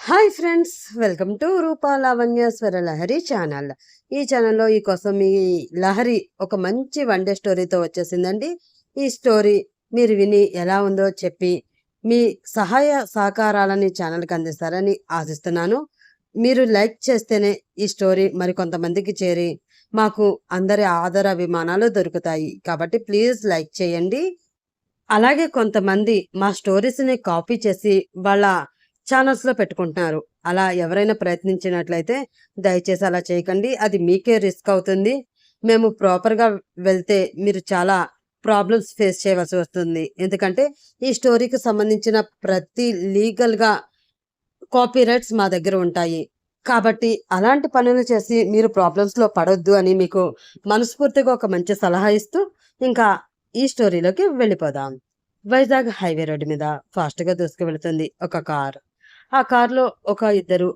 Hi friends, welcome to రూపా లావణ్య స్వర Lahari channel. ఈ ఛానల్లో ఈ కోసం మీ లహరి ఒక మంచి వన్ డే స్టోరీతో వచ్చేసిందండి. ఈ స్టోరీ మీరు విని ఎలా ఉందో చెప్పి మీ సహాయ సహకారాలని ఛానల్కి అందిస్తారని ఆశిస్తున్నాను. మీరు లైక్ చేస్తేనే ఈ స్టోరీ మరికొంతమందికి చేరి మాకు అందరి ఆదరాభిమానాలు దొరుకుతాయి. కాబట్టి ప్లీజ్ లైక్ చేయండి. అలాగే కొంతమంది మా స్టోరీస్ని కాపీ చేసి వాళ్ళ ఛానల్స్లో పెట్టుకుంటున్నారు. అలా ఎవరైనా ప్రయత్నించినట్లయితే దయచేసి అలా చేయకండి. అది మీకే రిస్క్ అవుతుంది. మేము ప్రాపర్గా వెళ్తే మీరు చాలా ప్రాబ్లమ్స్ ఫేస్ చేయవలసి వస్తుంది. ఎందుకంటే ఈ స్టోరీకి సంబంధించిన ప్రతి లీగల్గా కాపీరైట్స్ మా దగ్గర ఉంటాయి. కాబట్టి అలాంటి పనులు చేసి మీరు ప్రాబ్లమ్స్లో పడొద్దు అని మీకు మనస్ఫూర్తిగా ఒక మంచి సలహా ఇస్తూ ఇంకా ఈ స్టోరీలోకి వెళ్ళిపోదాం. వైజాగ్ హైవే రోడ్డు మీద ఫాస్ట్గా దూసుకు వెళుతుంది ఒక కార్. ఆ కార్లో ఒక ఇద్దరు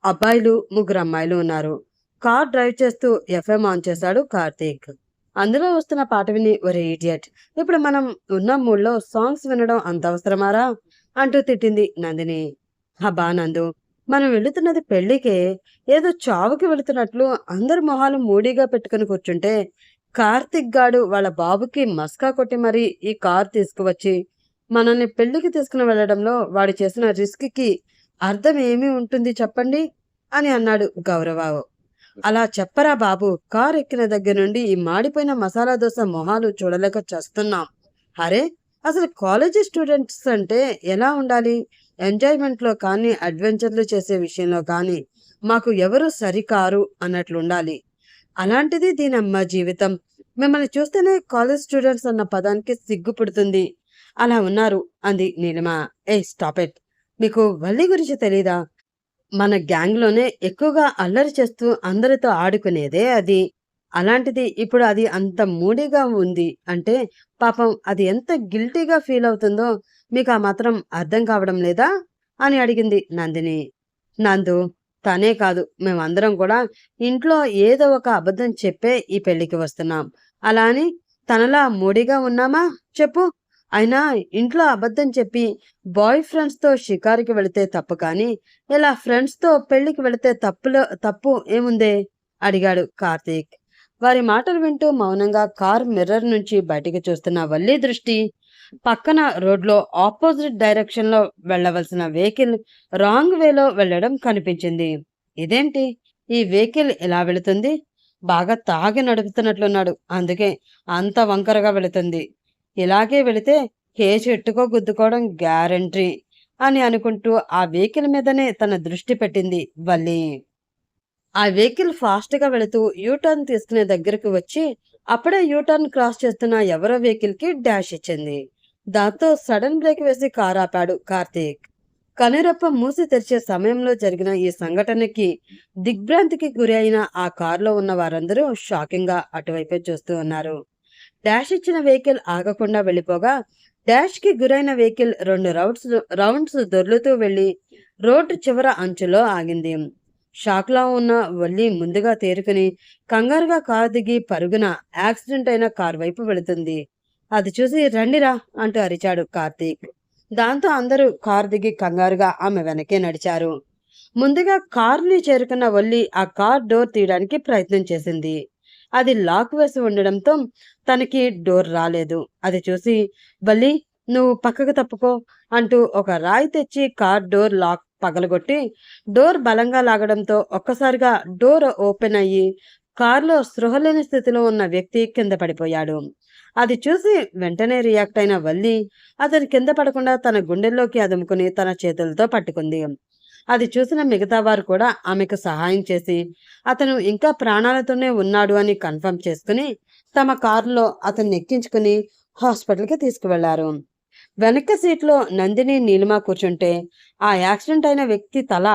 అబ్బాయిలు, ముగ్గురు అమ్మాయిలు ఉన్నారు. కార్ డ్రైవ్ చేస్తూ ఎఫ్ఎం ఆన్ చేశాడు కార్తీక్. అందులో వస్తున్న పాట విని, ఒరే ఇడియట్, ఇప్పుడు మనం ఉన్న మూడ్లో సాంగ్స్ వినడం అంత అవసరమారా అంటూ తిట్టింది నందిని. హబా నందు, మనం వెళుతున్నది పెళ్లికే, ఏదో చావుకి వెళుతున్నట్లు అందరు మొహాలు మూడీగా పెట్టుకుని కూర్చుంటే కార్తిక్ గాడు వాళ్ళ బాబుకి మస్కా కొట్టి మరీ ఈ కార్ తీసుకువచ్చి మనల్ని పెళ్లికి తీసుకుని వెళ్లడంలో వాడు చేసిన రిస్క్కి అర్థం ఏమీ ఉంటుంది చెప్పండి అని అన్నాడు గౌరవరావు. అలా చెప్పరా బాబు, కార్ ఎక్కిన దగ్గర నుండి ఈ మాడిపోయిన మసాలా దోశ మొహాలు చూడలేక చస్తున్నాం. అరే, అసలు కాలేజీ స్టూడెంట్స్ అంటే ఎలా ఉండాలి? ఎంజాయ్మెంట్లో కానీ అడ్వెంచర్లు చేసే విషయంలో కానీ మాకు ఎవరు సరికారు అన్నట్లుండాలి. అలాంటిది దీనమ్మ జీవితం. మిమ్మల్ని చూస్తేనే కాలేజ్ స్టూడెంట్స్ అన్న పదానికి సిగ్గు పుడుతుంది. అలా ఉన్నారు అంది నీలిమ. ఏ స్టాప్ ఇట్, మీకు వల్లి గురించి తెలీదా? మన గ్యాంగ్లోనే ఎక్కువగా అల్లరి చేస్తూ అందరితో ఆడుకునేదే అది. అలాంటిది ఇప్పుడు అది అంత మూడీగా ఉంది అంటే పాపం అది ఎంత గిల్టీగా ఫీల్ అవుతుందో మీకు ఆ మాత్రం అర్థం కావడం లేదా అని అడిగింది నందిని. నందు, తనే కాదు, మేమందరం కూడా ఇంట్లో ఏదో ఒక అబద్ధం చెప్పే ఈ పెళ్లికి వస్తున్నాం. అలా అని తనలా మూడిగా ఉన్నామా చెప్పు? అయినా ఇంట్లో అబద్ధం చెప్పి బాయ్ ఫ్రెండ్స్తో షికారుకి వెళితే తప్పు, కానీ ఇలా ఫ్రెండ్స్తో పెళ్లికి వెళితే తప్పు ఏముందే అడిగాడు కార్తీక్. వారి మాటలు వింటూ మౌనంగా కార్ మిర్రర్ నుంచి బయటికి చూస్తున్న వల్లి దృష్టి పక్కన రోడ్లో ఆపోజిట్ డైరెక్షన్లో వెళ్లవలసిన వెహికల్ రాంగ్ వేలో వెళ్లడం కనిపించింది. ఇదేంటి, ఈ వెహికల్ ఎలా వెళుతుంది? బాగా తాగి నడుపుతున్నట్లున్నాడు, అందుకే అంత వంకరగా వెళుతుంది. ఇలాగే వెళితే ఏ చెట్టుకో గుద్దుకోవడం గ్యారంటీ అని అనుకుంటూ ఆ వెహికల్ మీదనే తన దృష్టి పెట్టింది వల్లి. ఆ వెహికల్ ఫాస్ట్గా వెళుతూ యూటర్న్ తీసుకునే దగ్గరకు వచ్చి అప్పుడే యూటర్న్ క్రాస్ చేస్తున్న ఎవరో వెహికల్కి డాష్ ఇచ్చింది. దాంతో సడన్ బ్రేక్ వేసి కారు ఆపాడు కార్తీక్. కనురెప్ప మూసి తెరిచే సమయంలో జరిగిన ఈ సంఘటనకి దిగ్భ్రాంతికి గురి అయిన ఆ కారులో ఉన్న వారందరూ షాకింగ్గా అటువైపే చూస్తూ ఉన్నారు. డాష్ ఇచ్చిన వెహికల్ ఆగకుండా వెళ్ళిపోగా డాష్ కి గురైన వెహికల్ 2 రౌండ్స్ దొర్లుతూ వెళ్లి రోడ్డు చివర అంచులో ఆగింది. షాక్లా ఉన్న వల్లి ముందుగా తేరుకుని కంగారుగా కారు దిగి పరుగున యాక్సిడెంట్ అయిన కారు వైపు వెళుతుంది. అది చూసి రండిరా అంటూ అరిచాడు కార్తీక్. దాంతో అందరూ కారు దిగి కంగారుగా ఆమె వెనకే నడిచారు. ముందుగా కారుని చేరుకున్న వల్లి ఆ కార్ డోర్ తీయడానికి ప్రయత్నం చేసింది. అది లాక్ వేసి ఉండడంతో తనకి డోర్ రాలేదు. అది చూసి వల్లి, నువ్వు పక్కకు తప్పుకో అంటూ ఒక రాయి తెచ్చి కార్ డోర్ లాక్ పగలగొట్టి డోర్ బలంగా లాగడంతో ఒక్కసారిగా డోర్ ఓపెన్ అయ్యి కారులో స్పృహలేని స్థితిలో ఉన్న వ్యక్తి కింద పడిపోయాడు. అది చూసి వెంటనే రియాక్ట్ అయిన వల్లి అతని కింద పడకుండా తన గుండెల్లోకి అదుముకుని తన చేతులతో పట్టుకుంది. అది చూసిన మిగతా వారు కూడా ఆమెకు సహాయం చేసి అతను ఇంకా ప్రాణాలతోనే ఉన్నాడు అని కన్ఫర్మ్ చేసుకుని తమ కారులో అతన్ని ఎక్కించుకుని హాస్పిటల్కి తీసుకువెళ్లారు. వెనక సీట్లో నందిని, నీలిమ కూర్చుంటే ఆ యాక్సిడెంట్ అయిన వ్యక్తి తల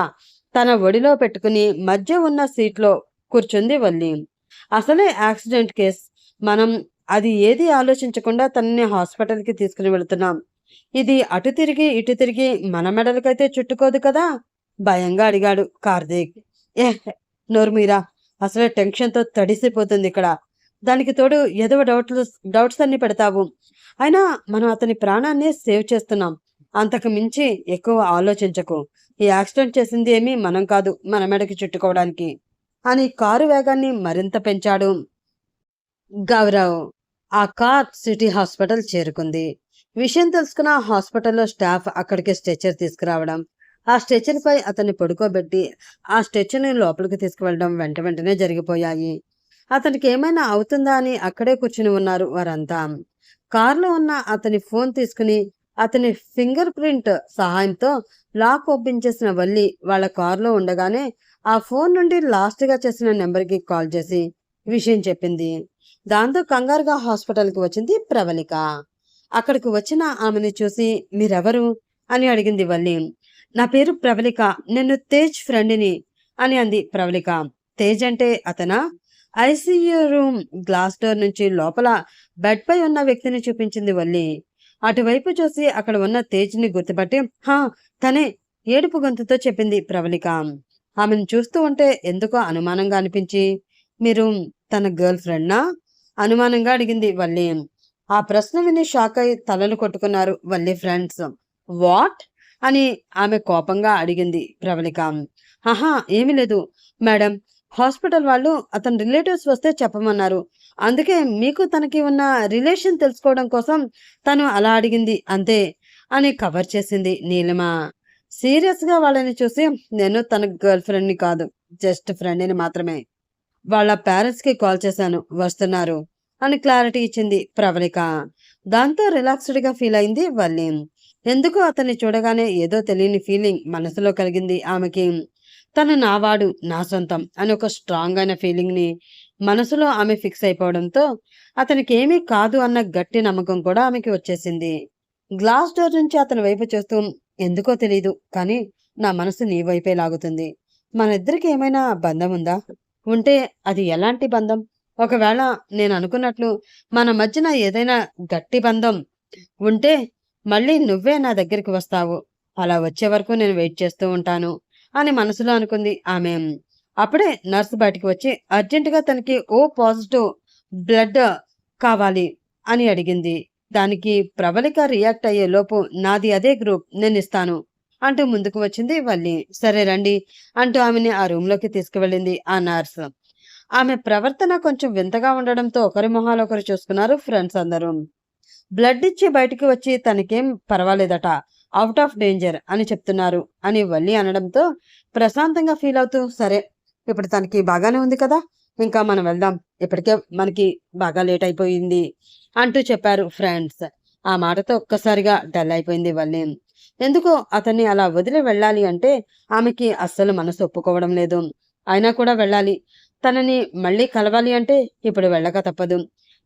తన ఒడిలో పెట్టుకుని మధ్య ఉన్న సీట్లో కూర్చుంది వల్లి. అసలే యాక్సిడెంట్ కేస్, మనం అది ఏది ఆలోచించకుండా తనని హాస్పిటల్కి తీసుకుని వెళుతున్నాం. ఇది అటు తిరిగి ఇటు తిరిగి మన మెడలకైతే చుట్టుకోదు కదా భయంగా అడిగాడు కార్తీక్. ఏ నోర్మీరా, అసలే టెన్షన్తో తడిసిపోతుంది ఇక్కడ. దానికి తోడు ఏదో డౌట్స్ అన్ని పెడతావు. అయినా మనం అతని ప్రాణాన్ని సేవ్ చేస్తున్నాం. అంతకు మించి ఎక్కువ ఆలోచించకు. ఈ యాక్సిడెంట్ చేసింది ఏమీ మనం కాదు, మన మెడకి చుట్టుకోవడానికి అని కారు వేగాన్ని మరింత పెంచాడు గౌరవ్. ఆ కార్ సిటీ హాస్పిటల్ చేరుకుంది. విషయం తెలుసుకున్న హాస్పిటల్లో స్టాఫ్ అక్కడికి స్ట్రెచర్ తీసుకురావడం, ఆ స్ట్రెచర్ పై అతన్ని పడుకోబెట్టి ఆ స్ట్రెచర్ని లోపలికి తీసుకువెళ్ళడం వెంట వెంటనే జరిగిపోయాయి. అతనికి ఏమైనా అవుతుందా అని అక్కడే కూర్చుని ఉన్నారు వారంతా. కారులో ఉన్న అతని ఫోన్ తీసుకుని అతని ఫింగర్ ప్రింట్ సహాయంతో లాక్ ఓపెన్ చేసిన వల్లి వాళ్ళ కారులో ఉండగానే ఆ ఫోన్ నుండి లాస్ట్గా చేసిన నెంబర్కి కాల్ చేసి విషయం చెప్పింది. దాంతో కంగారుగా హాస్పిటల్కి వచ్చింది ప్రవళిక. అక్కడికి వచ్చిన ఆమెను చూసి మీరెవరు అని అడిగింది వల్లి. నా పేరు ప్రవళిక, నేను తేజ్ ఫ్రెండ్ని అని అంది ప్రవళిక. తేజ్ అంటే అతనా? ఐసీయూ రూమ్ గ్లాస్ డోర్ నుంచి లోపల బెడ్ పై ఉన్న వ్యక్తిని చూపించింది వల్లి. అటువైపు చూసి అక్కడ ఉన్న తేజ్ని గుర్తుపట్టి హా తనే ఏడుపు గొంతుతో చెప్పింది ప్రవళిక. ఆమెను చూస్తూ ఉంటే ఎందుకో అనుమానంగా అనిపించి మీరు తన గర్ల్ ఫ్రెండ్నా అనుమానంగా అడిగింది వల్లి. ఆ ప్రశ్న విని షాక్ అయి తలలు కొట్టుకున్నారు వల్లి ఫ్రెండ్స్. వాట్ అని ఆమె కోపంగా అడిగింది ప్రవళిక. ఆహా ఏమీ లేదు మేడం, హాస్పిటల్ వాళ్ళు అతని రిలేటివ్స్ వస్తే చెప్పమన్నారు, అందుకే మీకు తనకి ఉన్న రిలేషన్ తెలుసుకోవడం కోసం తను అలా అడిగింది అంతే అని కవర్ చేసింది నీలిమ. సీరియస్గా వాళ్ళని చూసి నేను తన గర్ల్ ఫ్రెండ్ని కాదు, జస్ట్ ఫ్రెండ్ని మాత్రమే. వాళ్ళ పేరెంట్స్కి కాల్ చేశాను, వస్తున్నారు అని క్లారిటీ ఇచ్చింది ప్రవళిక. దాంతో రిలాక్స్డ్గా ఫీల్ అయింది వల్లి. ఎందుకో అతన్ని చూడగానే ఏదో తెలియని ఫీలింగ్ మనసులో కలిగింది ఆమెకి. తను నావాడు, నా సొంతం అని ఒక స్ట్రాంగ్ అయిన ఫీలింగ్ని మనసులో ఆమె ఫిక్స్ అయిపోవడంతో అతనికి ఏమీ కాదు అన్న గట్టి నమ్మకం కూడా ఆమెకి వచ్చేసింది. గ్లాస్ డోర్ నుంచి అతని వైపు చూస్తూ ఎందుకో తెలీదు కానీ నా మనసు నీ వైపే లాగుతుంది. మన ఇద్దరికి ఏమైనా బంధం ఉందా? ఉంటే అది ఎలాంటి బంధం? ఒకవేళ నేను అనుకున్నట్లు మన మధ్యన ఏదైనా గట్టి బంధం ఉంటే మళ్ళీ నువ్వే నా దగ్గరికి వస్తావు. అలా వచ్చే వరకు నేను వెయిట్ చేస్తూ ఉంటాను అని మనసులో అనుకుంది ఆమె. అప్పుడే నర్సు బయటికి వచ్చి అర్జెంటుగా తనకి ఓ పాజిటివ్ బ్లడ్ కావాలి అని అడిగింది. దానికి ప్రబలిక రియాక్ట్ అయ్యే లోపు నాది అదే గ్రూప్, నేను ఇస్తాను అంటూ ముందుకు వచ్చింది వల్లి. సరే రండి అంటూ ఆమెని ఆ రూమ్లోకి తీసుకువెళ్ళింది ఆ నర్స్. ఆమె ప్రవర్తన కొంచెం వింతగా ఉండడంతో ఒకరి మొహాలు ఒకరు చూసుకున్నారు ఫ్రెండ్స్ అందరూ. బ్లడ్ ఇచ్చి బయటికి వచ్చి తనకేం పర్వాలేదట, అవుట్ ఆఫ్ డేంజర్ అని చెప్తున్నారు అని వల్లి అనడంతో ప్రశాంతంగా ఫీల్ అవుతూ సరే ఇప్పుడు తనకి బాగానే ఉంది కదా, ఇంకా మనం వెళ్దాం, ఇప్పటికే మనకి బాగా లేట్ అయిపోయింది అంటూ చెప్పారు ఫ్రెండ్స్. ఆ మాటతో ఒక్కసారిగా డల్ అయిపోయింది వల్లి. ఎందుకో అతన్ని అలా వదిలి వెళ్ళాలి అంటే ఆమెకి అస్సలు మనసు ఒప్పుకోవడం లేదు. అయినా కూడా వెళ్ళాలి, తనని మళ్ళీ కలవాలి అంటే ఇప్పుడు వెళ్ళక తప్పదు.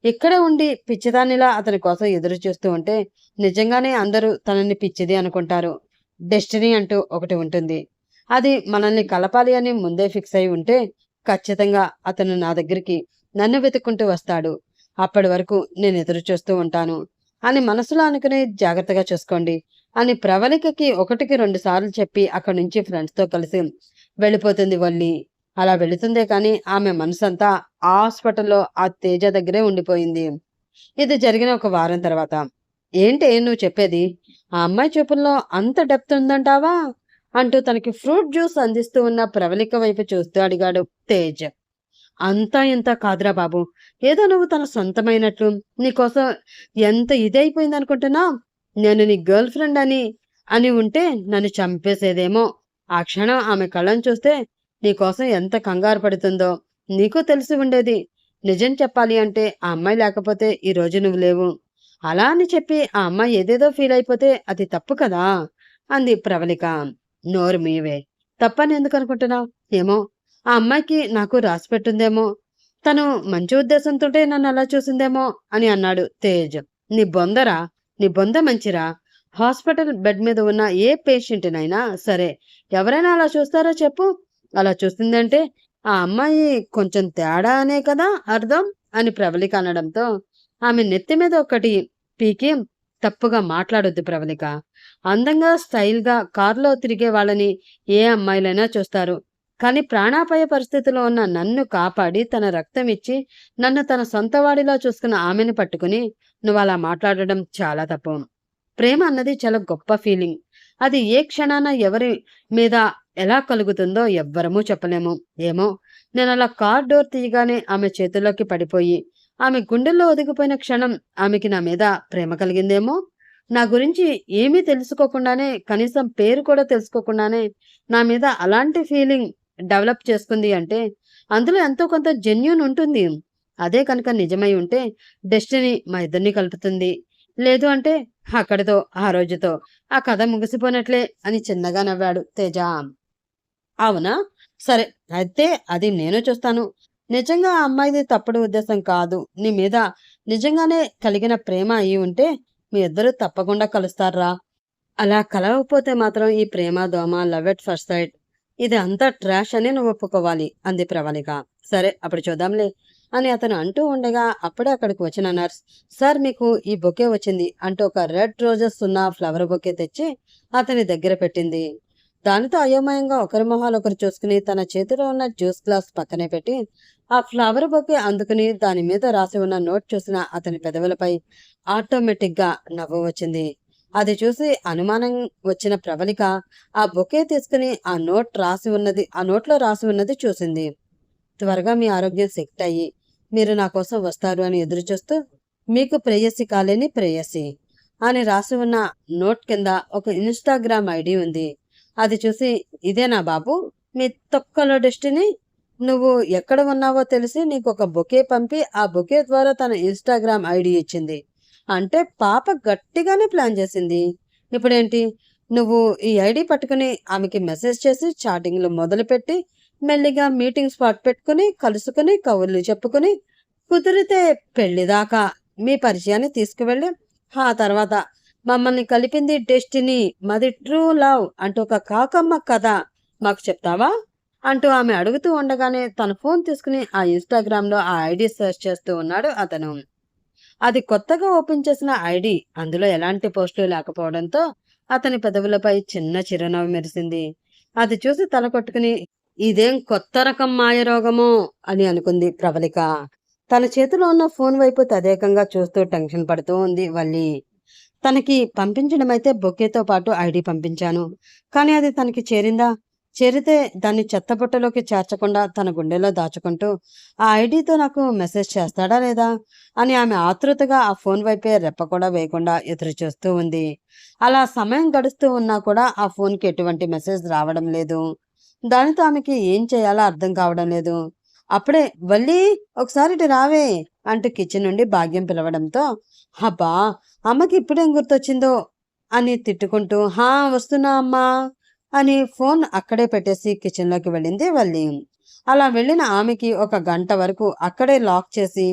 ఇక్కడే ఉండి పిచ్చిదానిలా అతని కోసం ఎదురు చూస్తూ ఉంటే నిజంగానే అందరూ తనని పిచ్చిది అనుకుంటారు. డెస్టినీ అంటూ ఒకటి ఉంటుంది, అది మనల్ని కలపాలి అని ముందే ఫిక్స్ అయి ఉంటే ఖచ్చితంగా అతను నా దగ్గరికి నన్ను వెతుక్కుంటూ వస్తాడు. అప్పటి వరకు నేను ఎదురు చూస్తూ ఉంటాను అని మనసులో అనుకుని జాగ్రత్తగా చూసుకోండి అని ప్రవళికకి 1కి 2 సార్లు చెప్పి అక్కడి నుంచి ఫ్రెండ్స్తో కలిసి వెళ్ళిపోతుంది వల్లి. అలా వెళుతుందే కానీ ఆమె మనసంతా ఆ హాస్పిటల్లో ఆ తేజ దగ్గరే ఉండిపోయింది. ఇది జరిగిన ఒక వారం తర్వాత. ఏంటి నువ్వు చెప్పేది, ఆ అమ్మాయి చూపుల్లో అంత డెప్త్ ఉందంటావా అంటూ తనకి ఫ్రూట్ జ్యూస్ అందిస్తూ ఉన్న ప్రవళిక వైపు చూస్తూ అడిగాడు తేజ్. అంతా ఇంత కాదురా బాబు, ఏదో నువ్వు తన సొంతమైనట్లు నీకోసం ఎంత ఇదైపోయింది అనుకుంటున్నా. నేను నీ గర్ల్ ఫ్రెండ్ అని అని ఉంటే నన్ను చంపేసేదేమో. ఆ క్షణం ఆమె కళ్ళను చూస్తే నీకోసం ఎంత కంగారు పడుతుందో నీకు తెలిసి ఉండేది. నిజం చెప్పాలి అంటే ఆ అమ్మాయి లేకపోతే ఈ రోజు నువ్వు లేవు. అలా అని చెప్పి ఆ అమ్మాయి ఏదేదో ఫీల్ అయిపోతే అది తప్పు కదా అంది ప్రవళిక. నోరు మీవే, తప్పని ఎందుకు అనుకుంటున్నావు? ఏమో ఆ అమ్మాయికి నాకు రాసి పెట్టుందేమో, తను మంచి ఉద్దేశంతోటే నన్ను అలా చూసిందేమో అని అన్నాడు తేజ్. నీ బొందరా, నీ బొంద మంచిరా. హాస్పిటల్ బెడ్ మీద ఉన్న ఏ పేషెంట్నైనా సరే ఎవరైనా అలా చూస్తారో చెప్పు. అలా చూసిందంటే ఆ అమ్మాయి కొంచెం తేడా అనే కదా అర్థం అని ప్రవళిక అనడంతో ఆమె నెత్తి మీద ఒకటి పీకి తప్పుగా మాట్లాడొద్దు ప్రవళిక. అందంగా స్టైల్గా కారులో తిరిగే వాళ్ళని ఏ అమ్మాయిలైనా చూస్తారు, కానీ ప్రాణాపాయ పరిస్థితిలో ఉన్న నన్ను కాపాడి తన రక్తం ఇచ్చి నన్ను తన సొంత వాడిలా చూసుకున్న ఆమెను పట్టుకుని నువ్వు అలా మాట్లాడడం చాలా తప్పు. ప్రేమ అన్నది చాలా గొప్ప ఫీలింగ్. అది ఏ క్షణాన ఎవరి మీద ఎలా కలుగుతుందో ఎవ్వరమూ చెప్పలేము. ఏమో, నేనలా కార్ డోర్ తీయగానే ఆమె చేతుల్లోకి పడిపోయి, ఆమె గుండెల్లో ఒదిగిపోయిన క్షణం ఆమెకి నా మీద ప్రేమ కలిగిందేమో! నా గురించి ఏమీ తెలుసుకోకుండానే, కనీసం పేరు కూడా తెలుసుకోకుండానే నా మీద అలాంటి ఫీలింగ్ డెవలప్ చేసుకుంది అంటే, అందులో ఎంతో కొంత జెన్యూన్ ఉంటుంది. అదే కనుక నిజమై ఉంటే డెస్టినీ మా ఇద్దరిని కలుపుతుంది. లేదు అంటే అక్కడితో, ఆ రోజుతో ఆ కథ ముగిసిపోయినట్లే అని చిన్నగా నవ్వాడు తేజ. అవునా? సరే. అయితే అది నేను చూస్తాను. నిజంగా ఆ అమ్మాయిది తప్పుడు ఉద్దేశం కాదు. నీ మీద నిజంగానే కలిగిన ప్రేమ అయ్యి ఉంటే మీ ఇద్దరూ తప్పకుండా కలుస్తార్రా. అలా కలవకపోతే మాత్రం ఈ ప్రేమ, దోమ, లవ్ ఎట్ ఫస్ట్ సైట్ ఇది అంతా ట్రాష్ అని నువ్వు ఒప్పుకోవాలి అంది ప్రవళిక. సరే అప్పుడు చూద్దాంలే అని అతను అంటూ ఉండగా అప్పుడే అక్కడికి వచ్చిన నర్స్, సార్ మీకు ఈ బొకే వచ్చింది అంటూ ఒక రెడ్ రోజెస్ ఉన్న ఫ్లవర్ బొకే తెచ్చి అతని దగ్గర పెట్టింది. దానితో అయోమయంగా ఒకరి మొహాలు ఒకరు చూసుకుని తన చేతిలో ఉన్న జ్యూస్ గ్లాస్ పక్కనే పెట్టి ఆ ఫ్లవర్ బొకే అందుకుని దాని మీద రాసి ఉన్న నోట్ చూసిన అతని పెదవులపై ఆటోమేటిక్ గా నవ్వు వచ్చింది. అది చూసి అనుమానం వచ్చిన ప్రవళిక ఆ బొకే తీసుకుని ఆ నోట్లో రాసి ఉన్నది చూసింది. త్వరగా మీ ఆరోగ్యం సెట్ అయ్యి మీరు నా కోసం వస్తారు అని ఎదురు చూస్తూ, మీకు ప్రేయసి కాలేని ప్రేయసి అని రాసి ఉన్న నోట్ కింద ఒక ఇన్స్టాగ్రామ్ ఐడి ఉంది. అది చూసి, ఇదేనా బాబు మీ తొక్కలో డెస్టినీ? నువ్వు ఎక్కడ ఉన్నావో తెలిసి నీకు ఒక బొకే పంపి ఆ బొకే ద్వారా తన ఇన్స్టాగ్రామ్ ఐడి ఇచ్చింది అంటే పాప గట్టిగానే ప్లాన్ చేసింది. ఇప్పుడేంటి, నువ్వు ఈ ఐడి పట్టుకుని ఆమెకి మెసేజ్ చేసి చాటింగ్లు మొదలుపెట్టి మెల్లిగా మీటింగ్ స్పాట్ పెట్టుకుని కలుసుకుని కబుర్లు చెప్పుకుని కుదిరితే పెళ్లిదాకా మీ పరిచయాన్ని తీసుకువెళ్ళి ఆ తర్వాత మమ్మల్ని కలిపింది డెస్టినీ, మాది ట్రూ లవ్ అంటూ ఒక కాకమ్మ కథ మాకు చెప్తావా అంటూ ఆమె అడుగుతూ ఉండగానే తన ఫోన్ తీసుకుని ఆ ఇన్స్టాగ్రామ్ లో ఆ ఐడి సెర్చ్ చేస్తూ ఉన్నాడు అతను. అది కొత్తగా ఓపెన్ చేసిన ఐడి. అందులో ఎలాంటి పోస్టులు లేకపోవడంతో అతని పెదవులపై చిన్న చిరునవ్వు మెరిసింది. అది చూసి తల కొట్టుకుని, ఇదేం కొత్త రకం మాయరోగమో అని అనుకుంది ప్రవళిక. తన చేతిలో ఉన్న ఫోన్ వైపు తదేకంగా చూస్తూ టెన్షన్ పడుతూ ఉంది వల్లి. తనకి పంపించడమైతే బొకేతో పాటు ఐడి పంపించాను. కానీ అది తనకి చేరిందా? చేరితే దాన్ని చెత్తబుట్టలోకి చేర్చకుండా తన గుండెలో దాచుకుంటూ ఆ ఐడితో నాకు మెసేజ్ చేస్తాడా లేదా అని ఆమె ఆతృతగా ఆ ఫోన్ వైపే రెప్ప కూడా వేయకుండా ఎదురు చూస్తూ ఉంది. అలా సమయం గడుస్తూ ఉన్నా కూడా ఆ ఫోన్కి ఎటువంటి మెసేజ్ రావడం లేదు. దానితో ఆమెకి ఏం చేయాలో అర్థం కావడం లేదు. అప్పుడే వల్లి ఒకసారి ఇటు రావే అంటూ కిచెన్ నుండి భాగ్యం పిలవడంతో, అబ్బా అమ్మకి ఇప్పుడేం గుర్తొచ్చిందో అని తిట్టుకుంటూ, హా వస్తున్నా అమ్మా అని ఫోన్ అక్కడే పెట్టేసి కిచెన్లోకి వెళ్ళింది వల్లి. అలా వెళ్ళిన ఆమెకి ఒక గంట వరకు అక్కడే లాక్ చేసి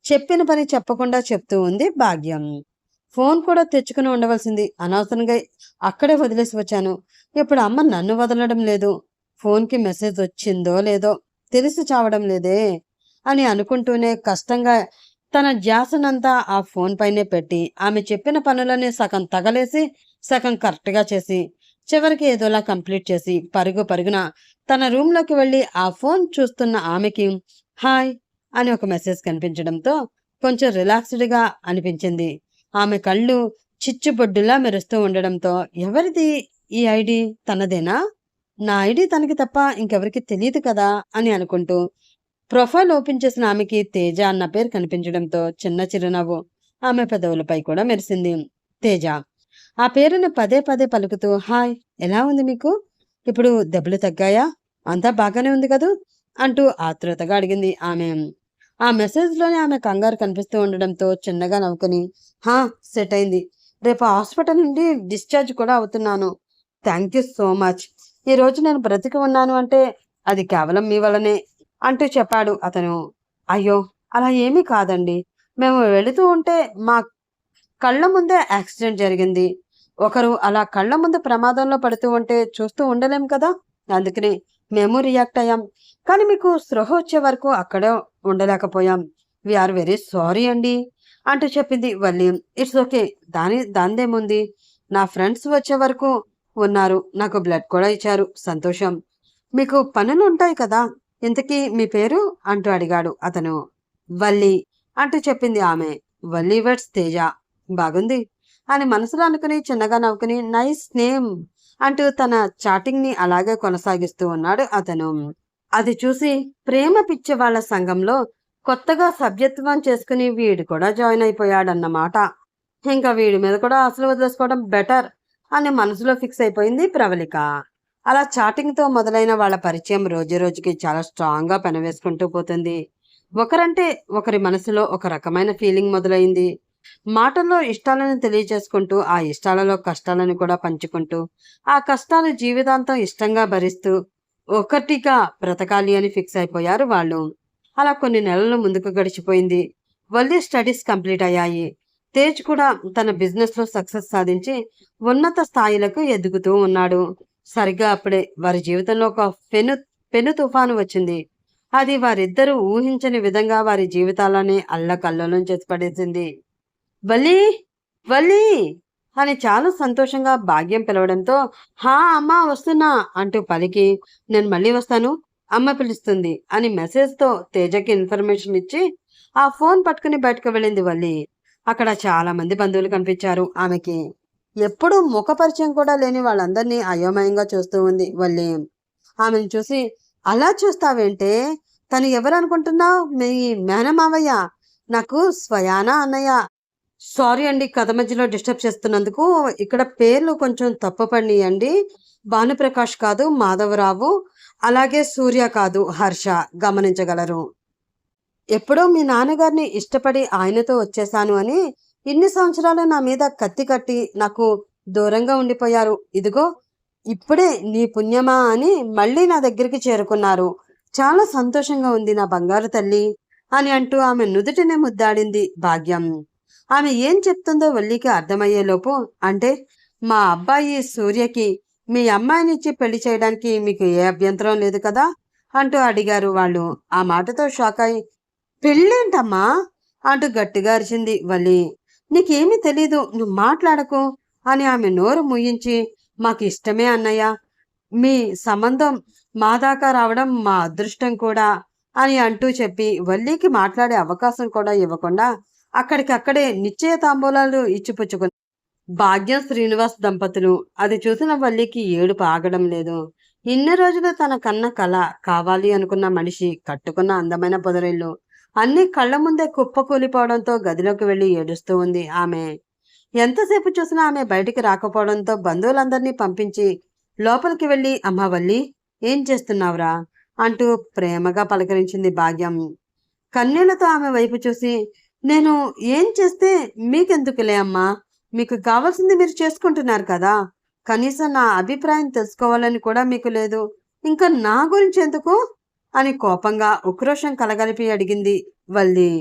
చెప్పిన పని చెప్పకుండా చెప్తూ ఉంది భాగ్యం. ఫోన్ కూడా తెచ్చుకుని ఉండవలసింది, అనవసరంగా అక్కడే వదిలేసి వచ్చాను. ఇప్పుడు అమ్మ నన్ను వదలడం లేదు. ఫోన్కి మెసేజ్ వచ్చిందో లేదో తెలిసి చావడం లేదే అని అనుకుంటూనే కష్టంగా తన ధ్యాసనంతా ఆ ఫోన్ పైనే పెట్టి ఆమె చెప్పిన పనులని సగం తగలేసి సగం కరెక్ట్గా చేసి చివరికి ఏదోలా కంప్లీట్ చేసి పరుగు పరుగున తన రూమ్లోకి వెళ్ళి ఆ ఫోన్ చూస్తున్న ఆమెకి హాయ్ అని ఒక మెసేజ్ కనిపించడంతో కొంచెం రిలాక్స్డ్గా అనిపించింది. ఆమె కళ్ళు చిచ్చుబొడ్డులా మెరుస్తూ ఉండడంతో, ఎవరిది ఈ ఐడి? తనదేనా? నా ఐడి తనకి తప్ప ఇంకెవరికి తెలియదు కదా అని అనుకుంటూ ప్రొఫైల్ ఓపెన్ చేసిన ఆమెకి తేజ అన్న పేరు కనిపించడంతో చిన్న చిరునవ్వు ఆమె పెదవులపై కూడా మెరిసింది. తేజ ఆ పేరును పదే పదే పలుకుతూ, హాయ్ ఎలా ఉంది మీకు? ఇప్పుడు దెబ్బలు తగ్గాయా? అంతా బాగానే ఉంది కదూ అంటూ ఆతృతగా అడిగింది ఆమె. ఆ మెసేజ్లోనే ఆమె కంగారు కనిపిస్తూ ఉండడంతో చిన్నగా నవ్వుకుని, హా సెట్ అయింది. రేపు హాస్పిటల్ నుండి డిశ్చార్జ్ కూడా అవుతున్నాను. Thank you so much. ఈరోజు నేను బ్రతికి ఉన్నాను అంటే అది కేవలం మీ వల్లనే అంటూ చెప్పాడు అతను. అయ్యో అలా ఏమీ కాదండి. మేము వెళుతూ ఉంటే మా కళ్ళ ముందే యాక్సిడెంట్ జరిగింది. ఒకరు అలా కళ్ళ ముందు ప్రమాదంలో పడుతూ ఉంటే చూస్తూ ఉండలేం కదా, అందుకని మేము రియాక్ట్ అయ్యాం. కానీ మీకు స్పృహ వచ్చే వరకు అక్కడే ఉండలేకపోయాం. వీఆర్ వెరీ సారీ అండి అంటూ చెప్పింది వల్లి. It's okay, దాందేముంది. నా ఫ్రెండ్స్ వచ్చే వరకు ఉన్నారు, నాకు బ్లడ్ కూడా ఇచ్చారు, సంతోషం. మీకు పనులు ఉంటాయి కదా, ఇంతకీ మీ పేరు అంటూ అడిగాడు అతను. వల్లి అంటూ చెప్పింది ఆమె. వల్లి వెట్స్ తేజ. బాగుంది. అని మనసులో అనుకుని చిన్నగా నవ్వుకుని నైస్ నేమ్ అంటూ తన చాటింగ్ ని అలాగే కొనసాగిస్తూ ఉన్నాడు అతను. అది చూసి ప్రేమ పిచ్చి వాళ్ళ సంఘంలో కొత్తగా సభ్యత్వం చేసుకుని వీడు కూడా జాయిన్ అయిపోయాడన్నమాట. ఇంకా వీడి మీద కూడా అసలు వదిలేసుకోవడం బెటర్ అని మనసులో ఫిక్స్ అయిపోయింది ప్రవళిక. అలా చాటింగ్ తో మొదలైన వాళ్ళ పరిచయం రోజు రోజుకి చాలా స్ట్రాంగ్ గా పెనవేసుకుంటూ పోతుంది. ఒకరంటే ఒకరి మనసులో ఒక రకమైన ఫీలింగ్ మొదలైంది. మాటల్లో ఇష్టాలను తెలియజేసుకుంటూ ఆ ఇష్టాలలో కష్టాలను కూడా పంచుకుంటూ ఆ కష్టాలు జీవితాంతం ఇష్టంగా భరిస్తూ ఒకటిగా బ్రతకాలి అని ఫిక్స్ అయిపోయారు వాళ్ళు. అలా కొన్ని నెలలు ముందుకు గడిచిపోయింది. వల్లి స్టడీస్ కంప్లీట్ అయ్యాయి. తేజ్ కూడా తన బిజినెస్ లో సక్సెస్ సాధించి ఉన్నత స్థాయిలకు ఎదుగుతూ ఉన్నాడు. సరిగ్గా అప్పుడే వారి జీవితంలో ఒక పెను తుఫాను వచ్చింది. అది వారిద్దరూ ఊహించని విధంగా వారి జీవితాలని అల్లకల్లోలం చేసి పడేసింది. వల్లి వల్లి అని చాలా సంతోషంగా భాగ్యం పిలవడంతో హా అమ్మా వస్తున్నా అంటూ పలికి నేను మళ్ళీ వస్తాను అమ్మ పిలుస్తుంది అని మెసేజ్ తో తేజకి ఇన్ఫర్మేషన్ ఇచ్చి ఆ ఫోన్ పట్టుకుని బయటకు వెళ్ళింది వల్లి. అక్కడ చాలా మంది బంధువులు కనిపించారు ఆమెకి. ఎప్పుడూ ముఖ పరిచయం కూడా లేని వాళ్ళందరినీ అయోమయంగా చూస్తూ ఉంది వల్లి. ఆమెను చూసి అలా చూస్తావేంటే, తను ఎవరనుకుంటున్నావు? మీ మేనమావయ్య, నాకు స్వయానా అన్నయ్య. సారీ అండి, కథ మధ్యలో డిస్టర్బ్ చేస్తున్నందుకు. ఇక్కడ పేర్లు కొంచెం తప్పు పడినాయండి. భానుప్రకాష్ కాదు మాధవరావు, అలాగే సూర్య కాదు హర్ష, గమనించగలరు. ఎప్పుడో మీ నాన్నగారిని ఇష్టపడి ఆయనతో వచ్చేశాను అని ఇన్ని సంవత్సరాలు నా మీద కత్తి కట్టి నాకు దూరంగా ఉండిపోయారు. ఇదిగో ఇప్పుడే నీ పుణ్యమా అని మళ్ళీ నా దగ్గరికి చేరుకున్నారు. చాలా సంతోషంగా ఉంది నా బంగారు తల్లి అని అంటూ ఆమె నుదుటినే ముద్దాడింది భాగ్యం. ఆమె ఏం చెప్తుందో వల్లికి అర్థమయ్యేలోపు, అంటే మా అబ్బాయి సూర్యకి మీ అమ్మాయినిచ్చి పెళ్లి చేయడానికి మీకు ఏ అభ్యంతరం లేదు కదా అంటూ అడిగారు వాళ్ళు. ఆ మాటతో షాక్ అయి పెళ్ళేంటమ్మా అంటూ గట్టిగా అరిచింది వల్లి. నీకేమీ తెలీదు, నువ్వు మాట్లాడకు అని ఆమె నోరు ముయించి మాకు ఇష్టమే అన్నయ్య, మీ సంబంధం మా దాకా రావడం మా అదృష్టం కూడా అని అంటూ చెప్పి వల్లికి మాట్లాడే అవకాశం కూడా ఇవ్వకుండా అక్కడికక్కడే నిశ్చయ తాంబూలాలు ఇచ్చిపుచ్చుకుని భాగ్యం శ్రీనివాస్ దంపతులు. అది చూసిన వల్లికి ఏడుపు ఆగడం లేదు. ఇన్ని రోజులు తన కన్న కళ కావాలి అనుకున్న మనిషి కట్టుకున్న అందమైన పొదరిల్లు అన్ని కళ్ల ముందే కుప్పకూలిపోవడంతో గదిలోకి వెళ్లి ఏడుస్తూ ఉంది ఆమె. ఎంతసేపు చూసినా ఆమె బయటికి రాకపోవడంతో బంధువులందరినీ పంపించి లోపలికి వెళ్లి అమ్మా వల్లి ఏం చేస్తున్నావురా అంటూ ప్రేమగా పలకరించింది భాగ్యం. కన్నీళ్లతో ఆమె వైపు చూసి నేను ఏం చేస్తే మీకెందుకులే అమ్మా, మీకు కావాల్సింది మీరు చేసుకుంటున్నారు కదా, కనీసం నా అభిప్రాయం తెలుసుకోవాలని కూడా మీకు లేదు, ఇంకా నా గురించి ఎందుకు అని కోపంగా ఉక్రోషం కలగలిపి అడిగింది వల్లి.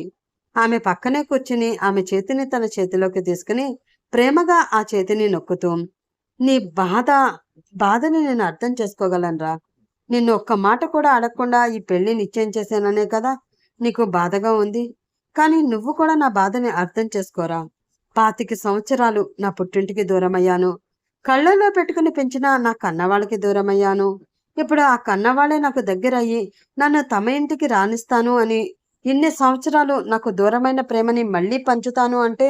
ఆమె పక్కనే కూర్చుని ఆమె చేతిని తన చేతిలోకి తీసుకుని ప్రేమగా ఆ చేతిని నొక్కుతూ నీ బాధని నేను అర్థం చేసుకోగలనురా. నిన్ను ఒక్క మాట కూడా అడగకుండా ఈ పెళ్లి నిశ్చయం చేశాననే కదా నీకు బాధగా ఉంది. కానీ నువ్వు కూడా నా బాధని అర్థం చేసుకోరా. 25 సంవత్సరాలు నా పుట్టింటికి దూరమయ్యాను. కళ్ళల్లో పెట్టుకుని పెంచిన నా కన్నవాళ్ళకి దూరమయ్యాను. ఇప్పుడు ఆ కన్నవాళ్లే నాకు దగ్గరయ్యి నన్ను తమ ఇంటికి రానిస్తాను అని ఇన్ని సంవత్సరాలు నాకు దూరమైన ప్రేమని మళ్ళీ పంచుతాను అంటే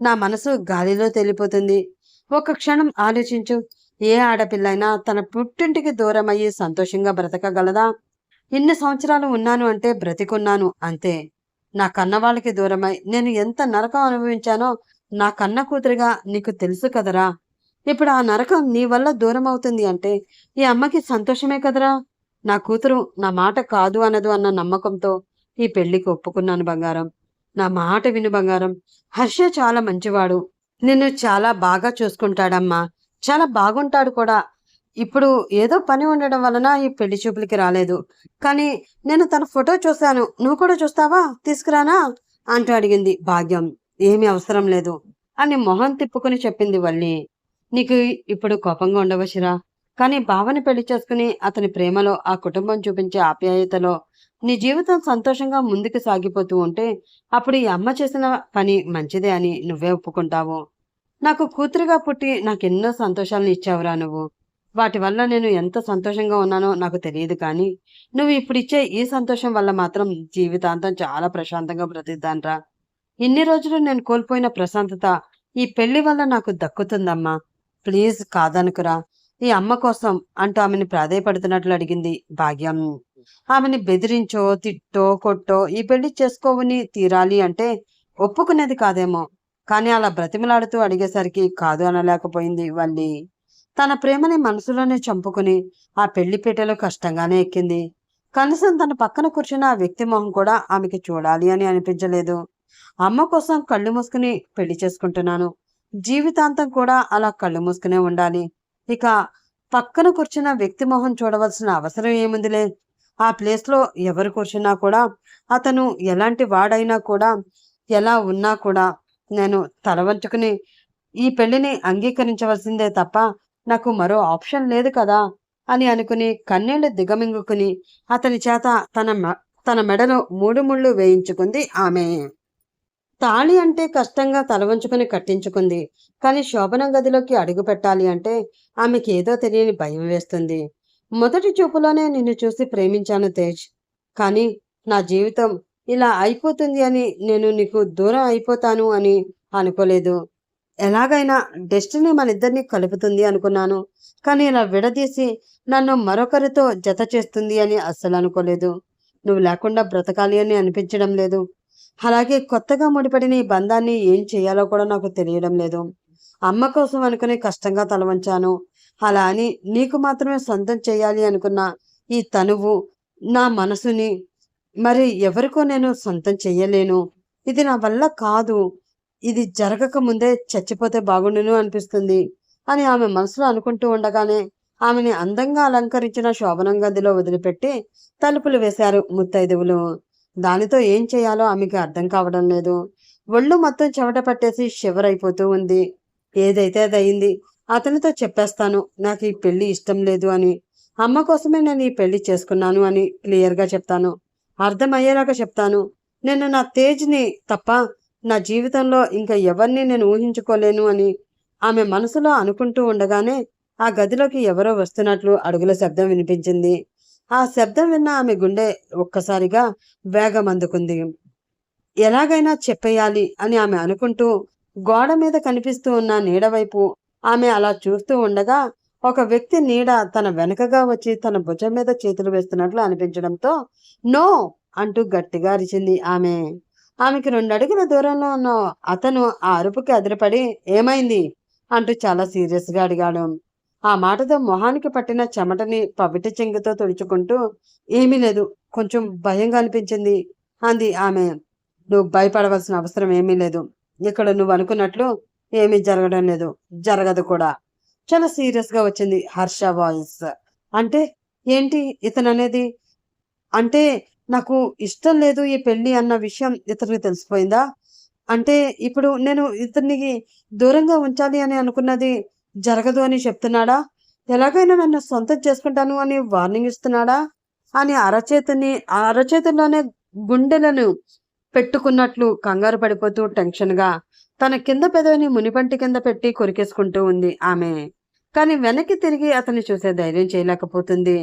నా మనసు గాలిలో తేలిపోతుంది. ఒక క్షణం ఆలోచించు, ఏ ఆడపిల్లైనా తన పుట్టింటికి దూరమయ్యి సంతోషంగా బ్రతకగలదా? ఇన్ని సంవత్సరాలు ఉన్నాను అంటే బ్రతికున్నాను అంతే. నా కన్నవాళ్ళకి దూరమై నేను ఎంత నరకం అనుభవించానో నా కన్న కూతురిగా నీకు తెలుసు కదరా. ఇప్పుడు ఆ నరకం నీ వల్ల దూరం అవుతుంది అంటే ఈ అమ్మకి సంతోషమే కదరా. నా కూతురు నా మాట కాదు అనదు అన్న నమ్మకంతో ఈ పెళ్లికి ఒప్పుకున్నాను బంగారం. నా మాట విను బంగారం. హర్ష చాలా మంచివాడు, నిన్ను చాలా బాగా చూసుకుంటాడమ్మా, చాలా బాగుంటాడు కూడా. ఇప్పుడు ఏదో పని ఉండడం వలన ఈ పెళ్లి చూపులకి రాలేదు. కానీ నేను తన ఫోటో చూశాను, నువ్వు కూడా చూస్తావా, తీసుకురానా అంటూ అడిగింది భాగ్యం. ఏమీ అవసరం లేదు అని మొహం తిప్పుకుని చెప్పింది వల్లి. నీకు ఇప్పుడు కోపంగా ఉండవచ్చురా, కానీ బావని పెళ్లి చేసుకుని అతని ప్రేమలో ఆ కుటుంబం చూపించే ఆప్యాయతలో నీ జీవితం సంతోషంగా ముందుకు సాగిపోతూ ఉంటే అప్పుడు ఈ అమ్మ చేసిన పని మంచిదే అని నువ్వే ఒప్పుకుంటావు. నాకు కూతురుగా పుట్టి నాకెన్నో సంతోషాలను ఇచ్చావురా నువ్వు. వాటి వల్ల నేను ఎంత సంతోషంగా ఉన్నానో నాకు తెలియదు, కానీ నువ్వు ఇప్పుడిచ్చే ఈ సంతోషం వల్ల మాత్రం జీవితాంతం చాలా ప్రశాంతంగా బ్రతిద్దాన్రా. ఇన్ని రోజులు నేను కోల్పోయిన ప్రశాంతత ఈ పెళ్లి వల్ల నాకు దక్కుతుందమ్మా, ప్లీజ్ కాదనుకురా, ఈ అమ్మ కోసం అంటూ ఆమెని ప్రాధేయపడుతున్నట్లు అడిగింది భాగ్యం. ఆమెని బెదిరించో తిట్టో కొట్టో ఈ పెళ్లి చేసుకోవని తీరాలి అంటే ఒప్పుకునేది కాదేమో. కానీ అలా బ్రతిమలాడుతూ అడిగేసరికి కాదు అనలేకపోయింది వల్లి. తన ప్రేమని మనసులోనే చంపుకుని ఆ పెళ్లి పీటలో కష్టంగానే ఎక్కింది. కనీసం తన పక్కన కూర్చున్న ఆ వ్యక్తి మొహం కూడా ఆమెకి చూడాలి అని అనిపించలేదు. అమ్మ కోసం కళ్ళు మూసుకుని పెళ్లి చేసుకుంటున్నాను, జీవితాంతం కూడా అలా కళ్ళు మూసుకునే ఉండాలి, ఇక పక్కన కూర్చున్న వ్యక్తి మొహం చూడవలసిన అవసరం ఏముందిలే. ఆ ప్లేస్లో ఎవరు కూర్చున్నా కూడా అతను ఎలాంటి వాడైనా కూడా ఎలా ఉన్నా కూడా నేను తల వంచుకుని ఈ పెళ్లిని అంగీకరించవలసిందే తప్ప నాకు మరో ఆప్షన్ లేదు కదా అని అనుకుని కన్నీళ్లు దిగమింగుకుని అతని చేత తన మెడలో 3 ముళ్ళు వేయించుకుంది ఆమె. తాళి అంటే కష్టంగా తల వంచుకుని కట్టించుకుంది. కానీ శోభనం గదిలోకి అడుగు పెట్టాలి అంటే ఆమెకి ఏదో తెలియని భయం వేస్తుంది. మొదటి చూపులోనే నిన్ను చూసి ప్రేమించాను తేజ్, కానీ నా జీవితం ఇలా అయిపోతుంది అని, నేను నీకు దూరం అయిపోతాను అని అనుకోలేదు. ఎలాగైనా డెస్టినీ మనిద్దరిని కలుపుతుంది అనుకున్నాను, కానీ ఇలా విడదీసి నన్ను మరొకరితో జత చేస్తుంది అని అస్సలు అనుకోలేదు. నువ్వు లేకుండా బ్రతకాలి అని అనిపించడం లేదు. అలాగే కొత్తగా ముడిపడిన ఈ బంధాన్ని ఏం చేయాలో కూడా నాకు తెలియడం లేదు. అమ్మ కోసం అనుకుని కష్టంగా తల వంచాను. అలా అని నీకు మాత్రమే సొంతం చేయాలి అనుకున్న ఈ తనువు, నా మనసుని మరి ఎవరికో నేను సొంతం చెయ్యలేను. ఇది నా వల్ల కాదు. ఇది జరగక ముందే చచ్చిపోతే బాగుండును అనిపిస్తుంది అని ఆమె మనసులో అనుకుంటూ ఉండగానే ఆమెని అందంగా అలంకరించిన శోభనం గదిలో వదిలిపెట్టి తలుపులు వేశారు ముత్తైదువులు. దానితో ఏం చేయాలో ఆమెకి అర్థం కావడం లేదు. ఒళ్ళు మొత్తం చెమట పట్టేసి షివర్ అయిపోతూ ఉంది. ఏదైతే అది అయింది, అతనితో చెప్పేస్తాను నాకు ఈ పెళ్లి ఇష్టం లేదు అని. అమ్మ కోసమే నేను ఈ పెళ్లి చేసుకున్నాను అని క్లియర్గా చెప్తాను, అర్థమయ్యేలాగా చెప్తాను. నేను నా తేజ్ని తప్ప నా జీవితంలో ఇంకా ఎవరిని నేను ఊహించుకోలేను అని ఆమె మనసులో అనుకుంటూ ఉండగానే ఆ గదిలోకి ఎవరో వస్తున్నట్లు అడుగుల శబ్దం వినిపించింది. ఆ శబ్దం విన్న ఆమె గుండె ఒక్కసారిగా వేగం అందుకుంది. ఎలాగైనా చెప్పేయాలి అని ఆమె అనుకుంటూ గోడ మీద కనిపిస్తూ ఉన్న నీడ వైపు ఆమె అలా చూస్తూ ఉండగా ఒక వ్యక్తి నీడ తన వెనకగా వచ్చి తన భుజం మీద చేతులు వేస్తున్నట్లు అనిపించడంతో నో అంటూ గట్టిగా అరిచింది ఆమె. ఆమెకి 2 అడుగుల దూరంలో ఉన్న అతను ఆ అరుపుకి అదిరిపడి ఏమైంది అంటూ చాలా సీరియస్గా అడిగాడు. ఆ మాటతో మొహానికి పట్టిన చెమటని పవిటి చెంగుతో తుడుచుకుంటూ ఏమీ లేదు, కొంచెం భయంగా అనిపించింది అంది ఆమె. నువ్వు భయపడవలసిన అవసరం ఏమీ లేదు. ఇక్కడ నువ్వు అనుకున్నట్లు ఏమీ జరగడం లేదు, జరగదు కూడా. చాలా సీరియస్గా వచ్చింది హర్ష వాయిస్. అంటే ఏంటి ఇతను అనేది? అంటే నాకు ఇష్టం లేదు ఈ పెళ్లి అన్న విషయం ఇతనికి తెలిసిపోయిందా? అంటే ఇప్పుడు నేను ఇతనికి దూరంగా ఉంచాలి అని అనుకున్నది జరగదు అని చెప్తున్నాడా? ఎలాగైనా నన్ను సొంతం చేసుకుంటాను అని వార్నింగ్ ఇస్తున్నాడా అని అరచేతుల్లోనే గుండెలను పెట్టుకున్నట్లు కంగారు పడిపోతూ టెన్షన్గా తన కింద పెదవిని మునిపంటి కింద పెట్టి కొరికేసుకుంటూ ఉంది ఆమె. కానీ వెనక్కి తిరిగి అతన్ని చూసే ధైర్యం చేయలేకపోతుంది.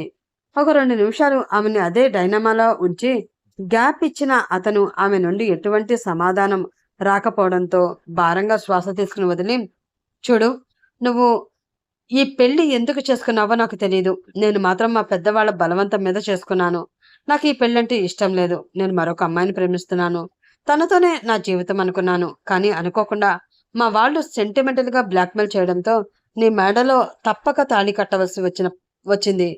ఒక 2 నిమిషాలు ఆమెని అదే డైనమాలో ఉంచి గ్యాప్ ఇచ్చిన అతను ఆమె నుండి ఎటువంటి సమాధానం రాకపోవడంతో భారంగా శ్వాస తీసుకుని వదిలి, చూడు, నువ్వు ఈ పెళ్లి ఎందుకు చేసుకున్నావో నాకు తెలియదు. నేను మాత్రం మా పెద్దవాళ్ళ బలవంతం మీద చేసుకున్నాను. నాకు ఈ పెళ్ళంటే ఇష్టం లేదు. నేను మరొక అమ్మాయిని ప్రేమిస్తున్నాను. తనతోనే నా జీవితం అనుకున్నాను. కానీ అనుకోకుండా మా వాళ్ళు సెంటిమెంటల్గా బ్లాక్మెయిల్ చేయడంతో నీ మెడలో తప్పక తాళి కట్టవలసి వచ్చింది.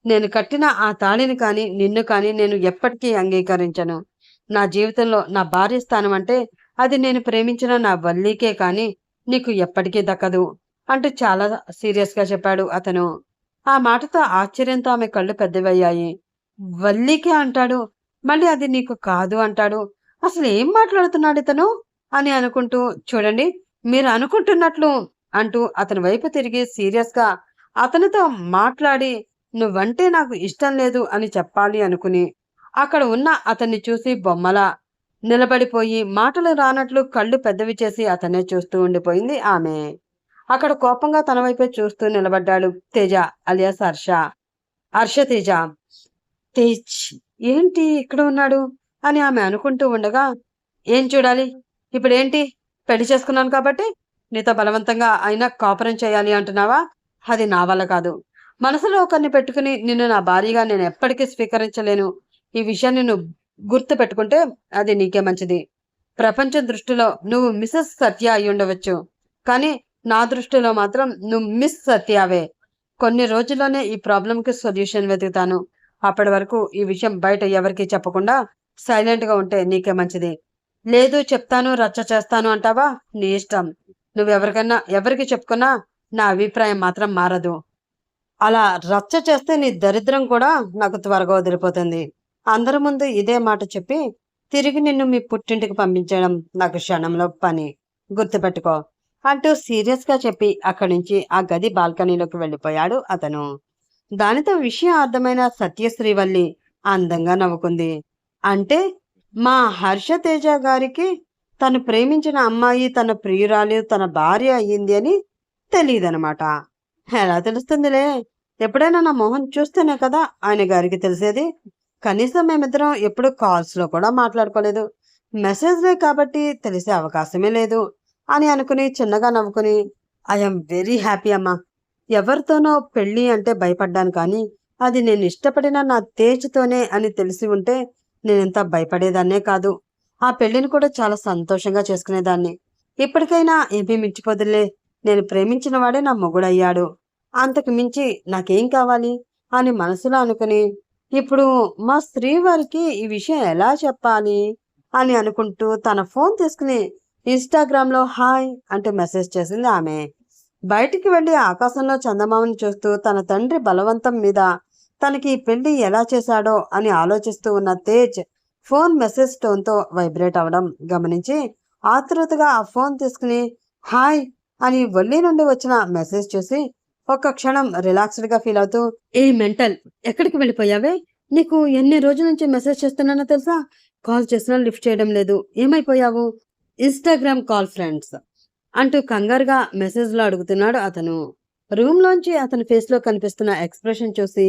నేను కట్టిన ఆ తాళిని కానీ నిన్ను కానీ నేను ఎప్పటికీ అంగీకరించను. నా జీవితంలో నా భార్య స్థానం అంటే అది నేను ప్రేమించిన నా వల్లీకే కానీ నీకు ఎప్పటికీ దక్కదు అంటూ చాలా సీరియస్గా చెప్పాడు అతను. ఆ మాటతో ఆశ్చర్యంతో ఆమె కళ్ళు పెద్దవయ్యాయి. వల్లీకే అంటాడు, మళ్ళీ అది నీకు కాదు అంటాడు. అసలు ఏం మాట్లాడుతున్నాడు ఇతను అని అనుకుంటూ, చూడండి, మీరు అనుకుంటున్నట్లు అంటూ అతని వైపు తిరిగి సీరియస్గా అతనితో మాట్లాడి నువ్వంటే నాకు ఇష్టం లేదు అని చెప్పాలి అనుకుని అక్కడ ఉన్న అతన్ని చూసి బొమ్మలా నిలబడిపోయి మాటలు రానట్లు కళ్ళు పెద్దవి చేసి అతనే చూస్తూ ఉండిపోయింది ఆమె. అక్కడ కోపంగా తన వైపే చూస్తూ నిలబడ్డాడు తేజ అలియాస్ హర్ష తేజ. తేజ్ ఏంటి ఇక్కడ ఉన్నాడు అని ఆమె అనుకుంటూ ఉండగా, ఏం చూడాలి, ఇప్పుడేంటి, పెళ్లి చేసుకున్నాను కాబట్టి నీతో బలవంతంగా అయినా కాపురం చేయాలి అంటున్నావా? అది నా వల్ల కాదు. మనసులో ఒకరిని పెట్టుకుని నిన్ను నా భార్యగా నేను ఎప్పటికీ స్వీకరించలేను. ఈ విషయాన్ని నువ్వు గుర్తు పెట్టుకుంటే అది నీకే మంచిది. ప్రపంచం దృష్టిలో నువ్వు మిసెస్ సత్య అయ్యుండవచ్చు. కానీ నా దృష్టిలో మాత్రం నువ్వు మిస్ సత్యావే. కొన్ని రోజుల్లోనే ఈ ప్రాబ్లంకి సొల్యూషన్ వెతుకుతాను. అప్పటి వరకు ఈ విషయం బయట ఎవరికీ చెప్పకుండా సైలెంట్‌గా ఉంటే నీకే మంచిది. లేదు చెప్తాను, రచ్చ చేస్తాను అంటావా? నీ ఇష్టం. ఎవరికి చెప్పుకున్నా నా అభిప్రాయం మాత్రం మారదు. అలా రచ్చ చేస్తే నీ దరిద్రం కూడా నాకు త్వరగా వదిలిపోతుంది. అందరి ముందు ఇదే మాట చెప్పి తిరిగి నిన్ను మీ పుట్టింటికి పంపించడం నాకు క్షణంలో పని. గుర్తుపెట్టుకో అంటూ సీరియస్‌గా చెప్పి అక్కడి నుంచి ఆ గది బాల్కనీలోకి వెళ్ళిపోయాడు అతను. దానితో విషయం అర్థమైన సత్యశ్రీవల్లి అందంగా నవ్వుకుంది. అంటే మా హర్షతేజ గారికి తను ప్రేమించిన అమ్మాయి తన ప్రియురాలు, తన భార్య అయ్యింది అని తెలీదనమాట. ఎలా తెలుస్తుందిలే? ఎప్పుడైనా నా మొహం చూస్తేనే కదా ఆయన గారికి తెలిసేది. కనీసం మేమిద్దరం ఎప్పుడు కాల్స్‌లో కూడా మాట్లాడుకోలేదు. మెసేజ్‌లే కాబట్టి తెలిసే అవకాశమే లేదు అని అనుకుని చిన్నగా నవ్వుకుని ఐ యామ్ వెరీ హ్యాపీ అమ్మా. ఎవరితోనో పెళ్లి అంటే భయపడ్డాను కానీ అది నేను ఇష్టపడిన నా తేజ్‌తోనే అని తెలిసి ఉంటే నేనింత భయపడేదాన్నే కాదు. ఆ పెళ్లిని కూడా చాలా సంతోషంగా చేసుకునేదాన్ని. ఇప్పటికైనా ఏమీ మించిపోదులే. నేను ప్రేమించిన వాడే నా మొగుడయ్యాడు. అంతకు మించి నాకేం కావాలి అని మనసులో అనుకుని ఇప్పుడు మా శ్రీవారికి ఈ విషయం ఎలా చెప్పాలి అని అనుకుంటూ తన ఫోన్ తీసుకుని ఇన్‌స్టాగ్రామ్‌లో హాయ్ అంటూ మెసేజ్ చేసింది ఆమె. బయటికి వెళ్లి ఆకాశంలో చందమామని చూస్తూ తన తండ్రి బలవంతం మీద తనకి ఈ పెళ్లి ఎలా చేశాడో అని ఆలోచిస్తూ ఉన్న తేజ్ ఫోన్ మెసేజ్ టోన్‌తో వైబ్రేట్ అవ్వడం గమనించి ఆతృతగా ఆ ఫోన్ తీసుకుని హాయ్ అని ఒళ్ళి నుండి వచ్చిన మెసేజ్ చూసి ఒక్క క్షణం రిలాక్స్డ్‌గా ఫీల్ అవుతూ ఏ మెంటల్ ఎక్కడికి వెళ్ళిపోయావే? నీకు ఎన్ని రోజుల నుంచి మెసేజ్ చేస్తున్నానో తెలుసా? కాల్ చేసినా లిఫ్ట్ చేయడం లేదు. ఏమైపోయావు? ఇన్‌స్టాగ్రామ్ కాల్ ఫ్రెండ్స్ అంటూ కంగారుగా మెసేజ్‌లో అడుగుతున్నాడు అతను. రూమ్‌లోంచి అతని ఫేస్‌లో కనిపిస్తున్న ఎక్స్‌ప్రెషన్ చూసి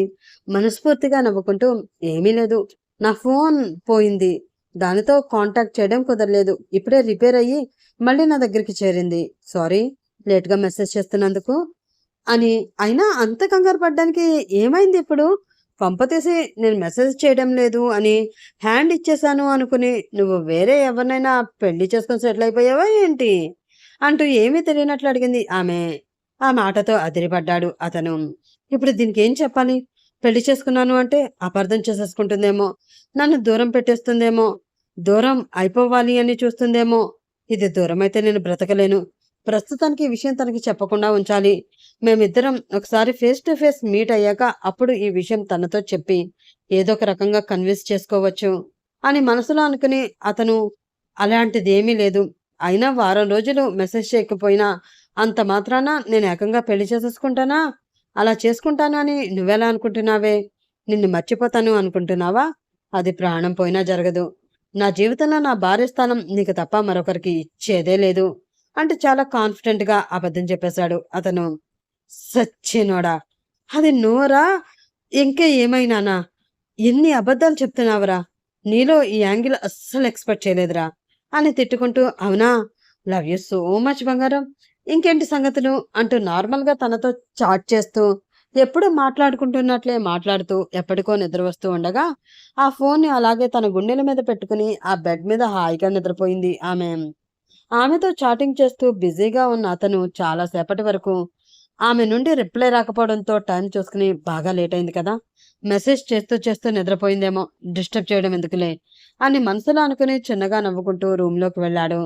మనస్ఫూర్తిగా నవ్వుకుంటూ ఏమీ లేదు. నా ఫోన్ పోయింది. దానితో కాంటాక్ట్ చేయడం కుదరలేదు. ఇప్పుడే రిపేర్ అయ్యి మళ్ళీ నా దగ్గరికి చేరింది. సారీ లేట్‌గా మెసేజ్ చేస్తున్నందుకు అని. అయినా అంత కంగారు పడ్డానికి ఏమైంది ఇప్పుడు? కొంపతీసి నేను మెసేజ్ చేయడం లేదు అని హ్యాండ్ ఇచ్చేశాను అనుకుని నువ్వు వేరే ఎవరినైనా పెళ్లి చేసుకొని సెటిల్ అయిపోయావా ఏంటి? అంటూ ఏమీ తెలియనట్లు అడిగింది ఆమె. ఆ మాటతో అదిరిపడ్డాడు అతను. ఇప్పుడు దీనికేం చెప్పాలి? పెళ్లి చేసుకున్నాను అంటే అపార్థం చేసేసుకుంటుందేమో, నన్ను దూరం పెట్టేస్తుందేమో, దూరం అయిపోవాలి అని చూస్తుందేమో. ఇది దూరమైతే నేను బ్రతకలేను. ప్రస్తుతానికి ఈ విషయం తనకి చెప్పకుండా ఉంచాలి. మేమిద్దరం ఒకసారి ఫేస్ టు ఫేస్ మీట్ అయ్యాక అప్పుడు ఈ విషయం తనతో చెప్పి ఏదో ఒక రకంగా కన్విన్స్ చేసుకోవచ్చు అని మనసులో అనుకుని అతను అలాంటిదేమీ లేదు. అయినా వారం రోజులు మెసేజ్ చేయకపోయినా అంత మాత్రాన నేను ఏకంగా పెళ్లి చేసేసుకుంటానా? అలా చేసుకుంటాను అని నువ్వెలా అనుకుంటున్నావే? నిన్ను మర్చిపోతాను అనుకుంటున్నావా? అది ప్రాణం పోయినా జరగదు. నా జీవితంలో నా భార్య స్థానం నీకు తప్ప మరొకరికి ఇచ్చేదే లేదు అంటూ చాలా కాన్ఫిడెంట్‌గా అబద్ధం చెప్పేశాడు అతను. సచ్చినోడా! అది నోరా? ఇంకా ఏమైనానా? ఎన్ని అబద్ధాలు చెప్తున్నావురా! నీలో ఈ యాంగిల్ అస్సలు ఎక్స్‌పెక్ట్ చేయలేదురా! అని తిట్టుకుంటూ అవునా? లవ్ యూ సో మచ్ బంగారం. ఇంకేంటి సంగతులు? అంటూ నార్మల్‌గా తనతో చాట్ చేస్తూ, ఎప్పుడూ మాట్లాడుకుంటున్నట్లే మాట్లాడుతూ ఎప్పటికో నిద్ర వస్తూ ఉండగా, ఆ ఫోన్‌ని అలాగే తన గుండెల మీద పెట్టుకుని ఆ బెడ్ మీద హాయిగా నిద్రపోయింది ఆమె. ఆమెతో చాటింగ్ చేస్తూ బిజీగా ఉన్న అతను చాలా సేపటి వరకు ఆమె నుండి రిప్లై రాకపోవడంతో టైం చూసుకుని బాగా లేట్ అయింది కదా! మెసేజ్ చేస్తూ నిద్రపోయిందేమో, డిస్టర్బ్ చేయడం ఎందుకులే అని మనసులో అనుకుని చిన్నగా నవ్వుకుంటూ రూమ్‌లోకి వెళ్ళాడు.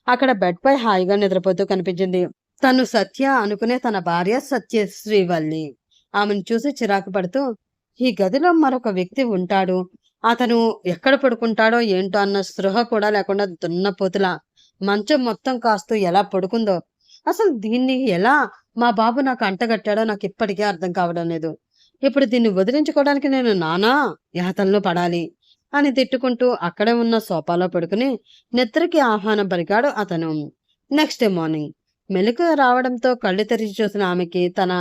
అక్కడ బెడ్‌పై హాయిగా నిద్రపోతూ కనిపించింది. తను సత్య అనుకునే తన భార్య సత్యశ్రీవల్లి. ఆమెను చూసి చిరాకు పడుతూ, ఈ గదిలో మరొక వ్యక్తి ఉంటాడు. అతను ఎక్కడ పడుకుంటాడో ఏంటో అన్న స్పృహ కూడా లేకుండా దున్నపోతులా మంచం మొత్తం కాస్తూ ఎలా పడుకుందో. అసలు దీన్ని ఎలా మా బాబు నాకు అంటగట్టాడో నాకిప్పటికీ అర్థం కావడం లేదు. ఇప్పుడు దీన్ని వదిలించుకోవడానికి నేను నానా యాతనలు పడాలి అని తిట్టుకుంటూ అక్కడే ఉన్న సోఫాలో పడుకుని నిద్రకి ఆహ్వానం పలికాడు అతను. నెక్స్ట్ డే మార్నింగ్ మెలకువ రావడంతో కళ్ళు తెరిచి చూసిన ఆమెకి తన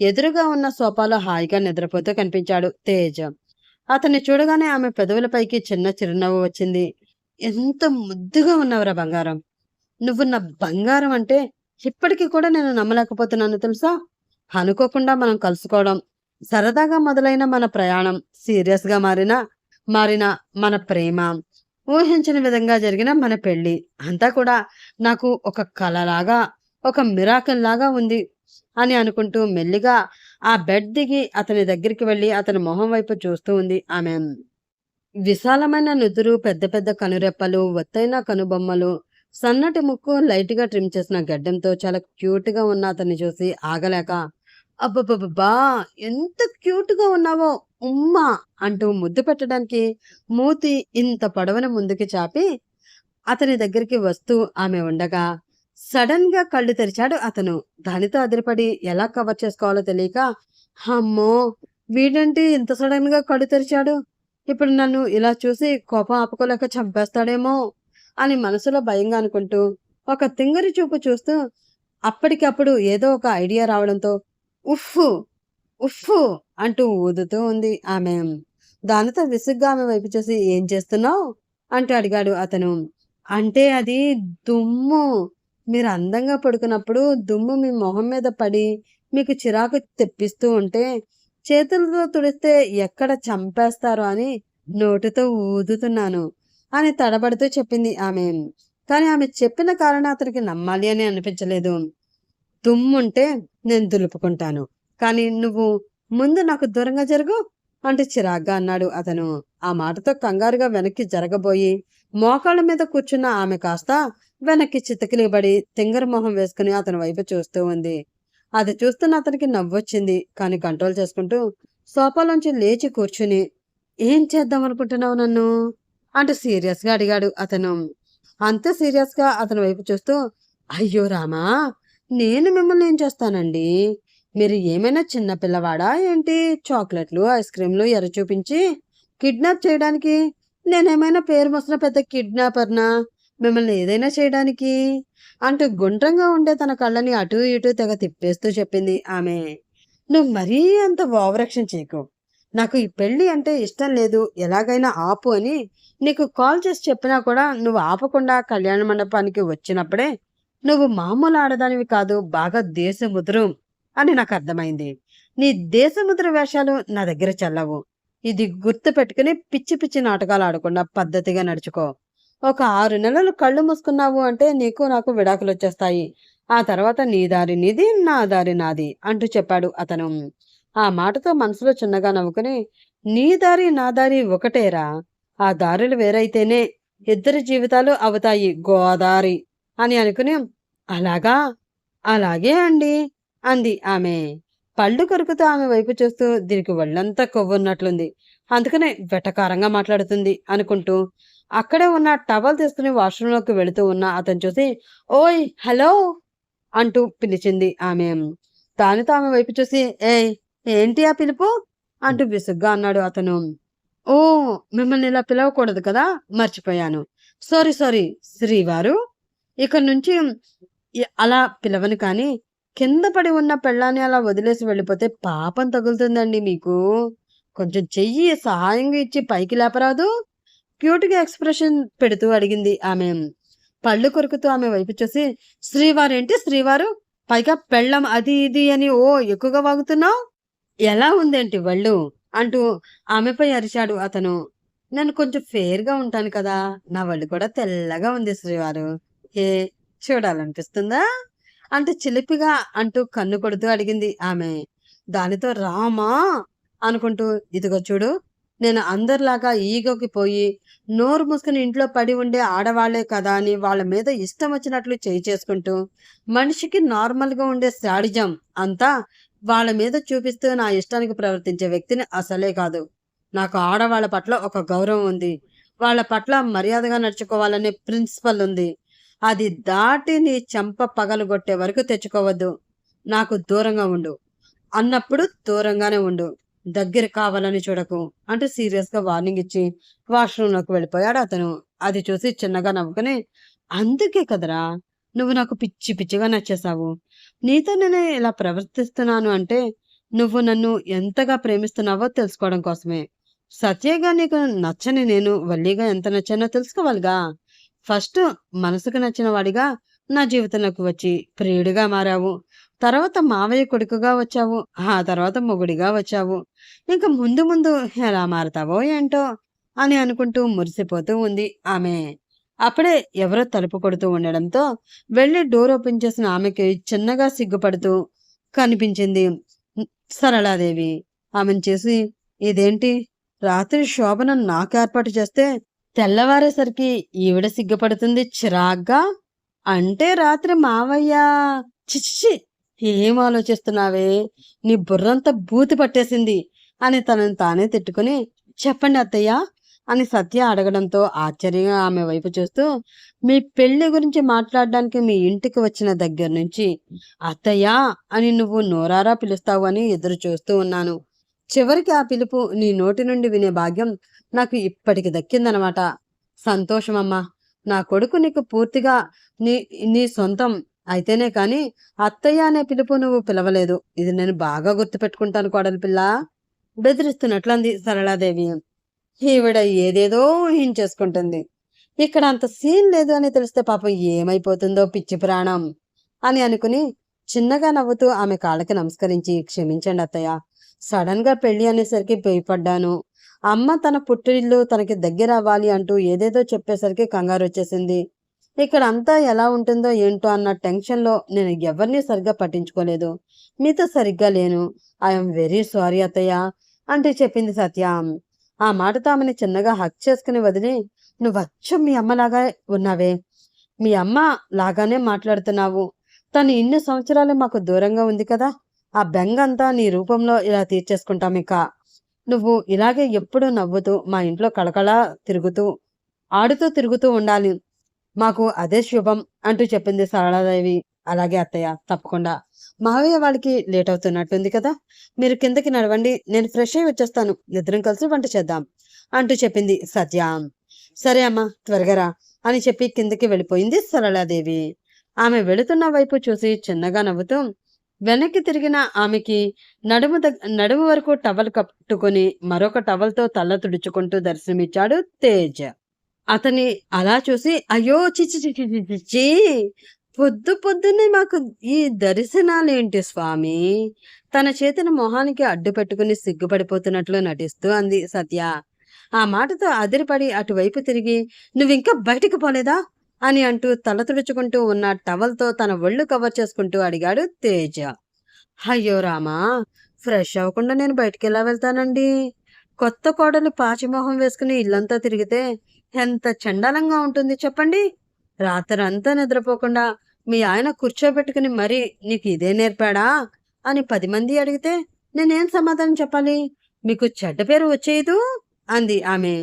ఎదురుగా ఉన్న సోఫాలో హాయిగా నిద్రపోతూ కనిపించాడు తేజ్. అతన్ని చూడగానే ఆమె పెదవులపైకి చిన్న చిరునవ్వు వచ్చింది. ఎంత ముద్దుగా ఉన్నావురా బంగారం. నువ్వు నా బంగారం అంటే ఇప్పటికి కూడా నేను నమ్మలేకపోతున్నాను తెలుసా? అనుకోకుండా మనం కలుసుకోవడం, సరదాగా మొదలైన మన ప్రయాణం, సీరియస్‌గా మారిన మన ప్రేమ, ఊహించని విధంగా జరిగిన మన పెళ్లి అంతా కూడా నాకు ఒక కలలాగా, ఒక మిరాకిల్‌లాగా ఉంది అని అనుకుంటూ మెల్లిగా ఆ బెడ్ దిగి అతని దగ్గరికి వెళ్లి అతని మొహం వైపు చూస్తూ ఉంది ఆమె. విశాలమైన నుదురు, పెద్ద పెద్ద కనురెప్పలు, ఒత్తైన కనుబొమ్మలు, సన్నటి ముక్కు, లైట్‌గా ట్రిమ్ చేసిన గడ్డంతో చాలా క్యూట్‌గా ఉన్న అతన్ని చూసి ఆగలేక, "అబ్బబ్బబ్బా! ఎంత క్యూట్‌గా ఉన్నావో ఉమ్మా" అంటూ ముద్దు పెట్టడానికి మూతి ఇంత పొడవున ముందుకి చాపి అతని దగ్గరికి వస్తూ ఆమె ఉండగా, సడెన్‌గా కళ్ళు తెరిచాడు అతను. దానితో అదిరిపడి ఎలా కవర్ చేసుకోవాలో తెలియక, "హమ్మో! వీడేంటి ఇంత సడెన్‌గా కళ్ళు తెరిచాడు? ఇప్పుడు నన్ను ఇలా చూసి కోపం ఆపుకోలేక చంపేస్తాడేమో" అని మనసులో భయంగా అనుకుంటూ, ఒక తింగరి చూపు చూస్తూ, అప్పటికప్పుడు ఏదో ఒక ఐడియా రావడంతో, "ఉఫ్ఫు! ఉఫ్ఫు!" అంటూ ఊదుతూ ఉంది ఆమె. దానితో విసుగ్గా ఆమె వైపు చూసి, "ఏం చేస్తున్నావు?" అంటూ అడిగాడు అతను. "అంటే అది దుమ్ము. మీరు అందంగా పడుకున్నప్పుడు దుమ్ము మీ మొహం మీద పడి మీకు చిరాకు తెప్పిస్తూ ఉంటే, చేతులతో తుడిస్తే ఎక్కడ చంపేస్తారో అని నోటితో ఊదుతున్నాను" అని తడబడుతూ చెప్పింది ఆమె. కానీ ఆమె చెప్పిన కారణం అతనికి నమ్మాలి అని అనిపించలేదు. "దుమ్ముంటే నేను దులుపుకుంటాను. కానీ నువ్వు ముందు నాకు దూరంగా జరుగు" అంటూ చిరాగ్గా అన్నాడు అతను. ఆ మాటతో కంగారుగా వెనక్కి జరగబోయి, మోకాళ్ళ మీద కూర్చున్న ఆమె కాస్త వెనక్కి చితకిలిబడి తింగర మొహం వేసుకుని అతని వైపు చూస్తూ ఉంది. అది చూస్తున్న అతనికి నవ్వొచ్చింది. కానీ కంట్రోల్ చేసుకుంటూ సోఫాలోంచి లేచి కూర్చుని, "ఏం చేద్దాం అనుకుంటున్నావు నన్ను?" అంటూ సీరియస్‌గా అడిగాడు అతను. అంతే సీరియస్‌గా అతని వైపు చూస్తూ, "అయ్యో రామా! నేను మిమ్మల్ని ఏం చేస్తానండి? మీరు ఏమైనా చిన్న పిల్లవాడా ఏంటి? చాక్లెట్‌లు, ఐస్ క్రీమ్‌లు ఎర చూపించి కిడ్నాప్ చేయడానికి? నేనేమైనా పేరు మోసిన పెద్ద కిడ్నాపర్‌నా? మిమ్మల్ని ఏదైనా చేయడానికి?" అంటూ గుండ్రంగా ఉండే తన కళ్ళని అటూ ఇటూ తెగ తిప్పేస్తూ చెప్పింది ఆమె. "నువ్వు మరీ అంత ఓవరాక్షన్ చేయకు. నాకు ఈ పెళ్లి అంటే ఇష్టం లేదు. ఎలాగైనా ఆపు అని నీకు కాల్ చేసి చెప్పినా కూడా నువ్వు ఆపకుండా కళ్యాణ మండపానికి వచ్చినప్పుడే నువ్వు మామూలు ఆడదానివి కాదు. బాగా దేశముదురు అని నాకు అర్థమైంది. నీ దేశముద్ర వేషాలు నా దగ్గర చెల్లవు. ఇది గుర్తు పెట్టుకుని పిచ్చి పిచ్చి నాటకాలు ఆడకుండా పద్ధతిగా నడుచుకో. ఒక 6 నెలలు కళ్ళు మూసుకున్నావు అంటే నీకు నాకు విడాకులొచ్చేస్తాయి. ఆ తర్వాత నీ దారి నీది, నా దారి నాది" అంటూ చెప్పాడు అతను. ఆ మాటతో మనసులో చిన్నగా నవ్వుకుని, "నీ దారి నా దారి ఒకటేరా. ఆ దారులు వేరైతేనే ఇద్దరి జీవితాలు అవుతాయి గోదారి" అని అనుకుని, "అలాగా? అలాగే అండి" అంది ఆమె. పళ్ళు కొరుకుతూ ఆమె వైపు చూస్తూ, దీనికి ఒళ్ళంతా కొవ్వున్నట్లుంది. అందుకనే వెటకారంగా మాట్లాడుతుంది అనుకుంటూ, అక్కడే ఉన్న టవల్ తీసుకుని వాష్‌రూమ్‌లోకి వెళుతూ ఉన్న అతన్ని చూసి, "ఓయ్! హలో!" అంటూ పిలిచింది ఆమె. దానితో ఆమె వైపు చూసి, "ఏయ్! ఏంటి ఆ పిలుపు?" అంటూ విసుగ్గా అన్నాడు అతను. "ఓహ్! మిమ్మల్ని ఇలా పిలవకూడదు కదా! మర్చిపోయాను. సారీ, సారీ శ్రీవారు. ఇక నుంచి అలా పిలవను కానీ, కింద పడి ఉన్న పెళ్ళాన్ని అలా వదిలేసి వెళ్ళిపోతే పాపం తగులుతుందండి మీకు. కొంచెం చెయ్యి సహాయంగా ఇచ్చి పైకి లేపరాదు?" క్యూట్‌గా ఎక్స్‌ప్రెషన్ పెడుతూ అడిగింది ఆమె. పళ్ళు కొరుకుతూ ఆమె వైపు చూసి, "శ్రీవారేంటి శ్రీవారు? పైగా పెళ్ళాం అది ఇది అని ఓ ఎక్కువగా వాగుతున్నావు? ఎలా ఉందేంటి ఒళ్ళు?" అంటూ ఆమెపై అరిచాడు అతను. "నేను కొంచెం ఫెయిర్‌గా ఉంటాను కదా! నా ఒళ్ళు కూడా తెల్లగా ఉంది శ్రీవారు. ఏ చూడాలనిపిస్తుందా?" అంటూ చిలిపిగా అంటూ కన్ను కొడుతూ అడిగింది ఆమె. దానితో రామా! అనుకుంటూ, "ఇదిగో చూడు, నేను అందరిలాగా ఈగోకి పోయి, నోరు మూసుకొని ఇంట్లో పడి ఉండే ఆడవాళ్లే కదా అని వాళ్ళ మీద ఇష్టం వచ్చినట్లు చేయి చేసుకుంటూ, మనిషికి నార్మల్‌గా ఉండే శాడిజం అంతా వాళ్ళ మీద చూపిస్తూ నా ఇష్టానికి ప్రవర్తించే వ్యక్తిని అసలే కాదు. నాకు ఆడవాళ్ళ పట్ల ఒక గౌరవం ఉంది. వాళ్ళ పట్ల మర్యాదగా నడుచుకోవాలనే ప్రిన్సిపల్ ఉంది. అది దాటి నీ చెంప పగలగొట్టే వరకు తెచ్చుకోవద్దు. నాకు దూరంగా ఉండు. అన్నప్పుడు దూరంగానే ఉండు. దగ్గర కావాలని చూడకు" అంటూ సీరియస్‌గా వార్నింగ్ ఇచ్చి వాష్‌రూమ్‌లోకి వెళ్ళిపోయాడు అతను. అది చూసి చిన్నగా నవ్వుకొని, "అందుకే కదరా! నువ్వు నాకు పిచ్చి పిచ్చిగా నచ్చేసావు. నీతో నేను ఇలా ప్రవర్తిస్తున్నాను అంటే, నువ్వు నన్ను ఎంతగా ప్రేమిస్తున్నావో తెలుసుకోవడం కోసమే. సత్యగా నీకు నచ్చని నేను వల్లిగా ఎంత నచ్చానో తెలుసుకోవాలిగా. ఫస్ట్ మనసుకు నచ్చిన వాడిగా నా జీవితంలోకి వచ్చి ప్రియుడిగా మారావు. తర్వాత మావయ్య కొడుకుగా వచ్చావు. ఆ తర్వాత మొగుడిగా వచ్చావు. ఇంక ముందు ముందు ఎలా మారతావో ఏంటో అని అనుకుంటూ మురిసిపోతూ ఉంది ఆమె. అప్పుడే ఎవరో తలుపు కొడుతూ ఉండడంతో వెళ్ళి డోర్ ఓపెన్ చేసిన ఆమెకి చిన్నగా సిగ్గుపడుతూ కనిపించింది సరళాదేవి. ఆమెను చూసి, ఇదేంటి రాత్రి శోభనం నాకు ఏర్పాటు చేస్తే తెల్లవారేసరికి ఈవిడ సిగ్గుపడుతుంది చిరాగ్గా. అంటే రాత్రి మావయ్య చిచ్చి ఏం ఆలోచిస్తున్నావే, నీ బుర్రంతా బూతి పట్టేసింది అని తనని తానే తిట్టుకుని, చెప్పండి అత్తయ్య అని సత్య అడగడంతో ఆశ్చర్యంగా ఆమె వైపు చూస్తూ, మీ పెళ్లి గురించి మాట్లాడడానికి మీ ఇంటికి వచ్చిన దగ్గర నుంచి అత్తయ్య అని నువ్వు నోరారా పిలుస్తావు అని ఎదురు చూస్తూ ఉన్నాను. చివరికి ఆ పిలుపు నీ నోటి నుండి వినే భాగ్యం నాకు ఇప్పటికి దక్కిందనమాట. సంతోషమమ్మా. నా కొడుకు నీకు పూర్తిగా నీ నీ సొంతం అయితేనే కాని అత్తయ్య అనే పిలుపు నువ్వు పిలవలేదు. ఇది నేను బాగా గుర్తుపెట్టుకుంటాను కోడలి పిల్ల. బెదిరిస్తున్నట్లంది సరళాదేవి. ఈవిడ ఏదేదో ఊహించేసుకుంటుంది. ఇక్కడ అంత సీన్ లేదు అని తెలిస్తే పాపం ఏమైపోతుందో పిచ్చి ప్రాణం అని అనుకుని చిన్నగా నవ్వుతూ ఆమె కాళ్ళకి నమస్కరించి, క్షమించండి అత్తయ్య, సడన్ గా పెళ్లి అనేసరికి భయపడ్డాను. అమ్మ తన పుట్టిల్లు తనకి దగ్గర అవ్వాలి అంటూ ఏదేదో చెప్పేసరికి కంగారు వచ్చేసింది. ఇక్కడ అంతా ఎలా ఉంటుందో ఏంటో అన్న టెన్షన్లో నేను ఎవరిని సరిగ్గా పట్టించుకోలేదు. మీతో సరిగ్గా లేను. ఐఎమ్ వెరీ సారీ అత్తయ్య అంటూ చెప్పింది సత్య. ఆ మాటతో ఆమెని చిన్నగా హక్ చేసుకుని వదిలి, నువ్వచ్చం మీ అమ్మలాగా ఉన్నావే, మీ అమ్మ లాగానే మాట్లాడుతున్నావు. తను ఇన్ని సంవత్సరాలు మాకు దూరంగా ఉంది కదా, ఆ బెంగంతా నీ రూపంలో ఇలా తీర్చేసుకుంటాం. ఇక నువ్వు ఇలాగే ఎప్పుడూ నవ్వుతూ మా ఇంట్లో కళకళా తిరుగుతూ ఆడుతూ తిరుగుతూ ఉండాలి. మాకు అదే శుభం అంటూ చెప్పింది సరళాదేవి. అలాగే అత్తయ్య, తప్పకుండా. మావయ్య వాళ్ళకి లేట్ అవుతున్నట్టుంది కదా, మీరు కిందకి నడవండి, నేను ఫ్రెష్ అయి వచ్చేస్తాను, ఇద్దరం కలిసి వంట చేద్దాం అంటూ చెప్పింది సత్య. సరే అమ్మా, త్వరగా రా అని చెప్పి కిందకి వెళ్ళిపోయింది సరళాదేవి. ఆమె వెళుతున్న వైపు చూసి చిన్నగా నవ్వుతూ వెనక్కి తిరిగిన ఆమెకి నడుము వరకు టవల్ కట్టుకుని మరొక టవల్తో తల్ల తుడుచుకుంటూ దర్శనమిచ్చాడు తేజ్. అతని అలా చూసి, అయ్యో చిచి చిచి చిచి, పొద్దు పొద్దున్నే మాకు ఈ దర్శనాలేంటి స్వామి, తన చేతిని మొహానికి అడ్డు పెట్టుకుని సిగ్గుపడిపోతున్నట్లు నటిస్తూ అంది సత్య. ఆ మాటతో అదిరిపడి అటువైపు తిరిగి, నువ్వింకా బయటికి పోలేదా అని అంటూ తల తుడుచుకుంటూ ఉన్న టవల్తో తన ఒళ్ళు కవర్ చేసుకుంటూ అడిగాడు తేజ. అయ్యో రామా, ఫ్రెష్ అవ్వకుండా నేను బయటికి ఎలా వెళ్తానండి? కొత్త కోడలు పాచిమోహం వేసుకుని ఇల్లంతా తిరిగితే ఎంత చండాలంగా ఉంటుంది చెప్పండి. రాత్రంతా నిద్రపోకుండా మీ ఆయన కూర్చోబెట్టుకుని మరీ నీకు ఇదే నేర్పాడా అని 10 మంది అడిగితే నేనేం సమాధానం చెప్పాలి? మీకు చెడ్డ పేరు వచ్చేయదు అంది ఆమె.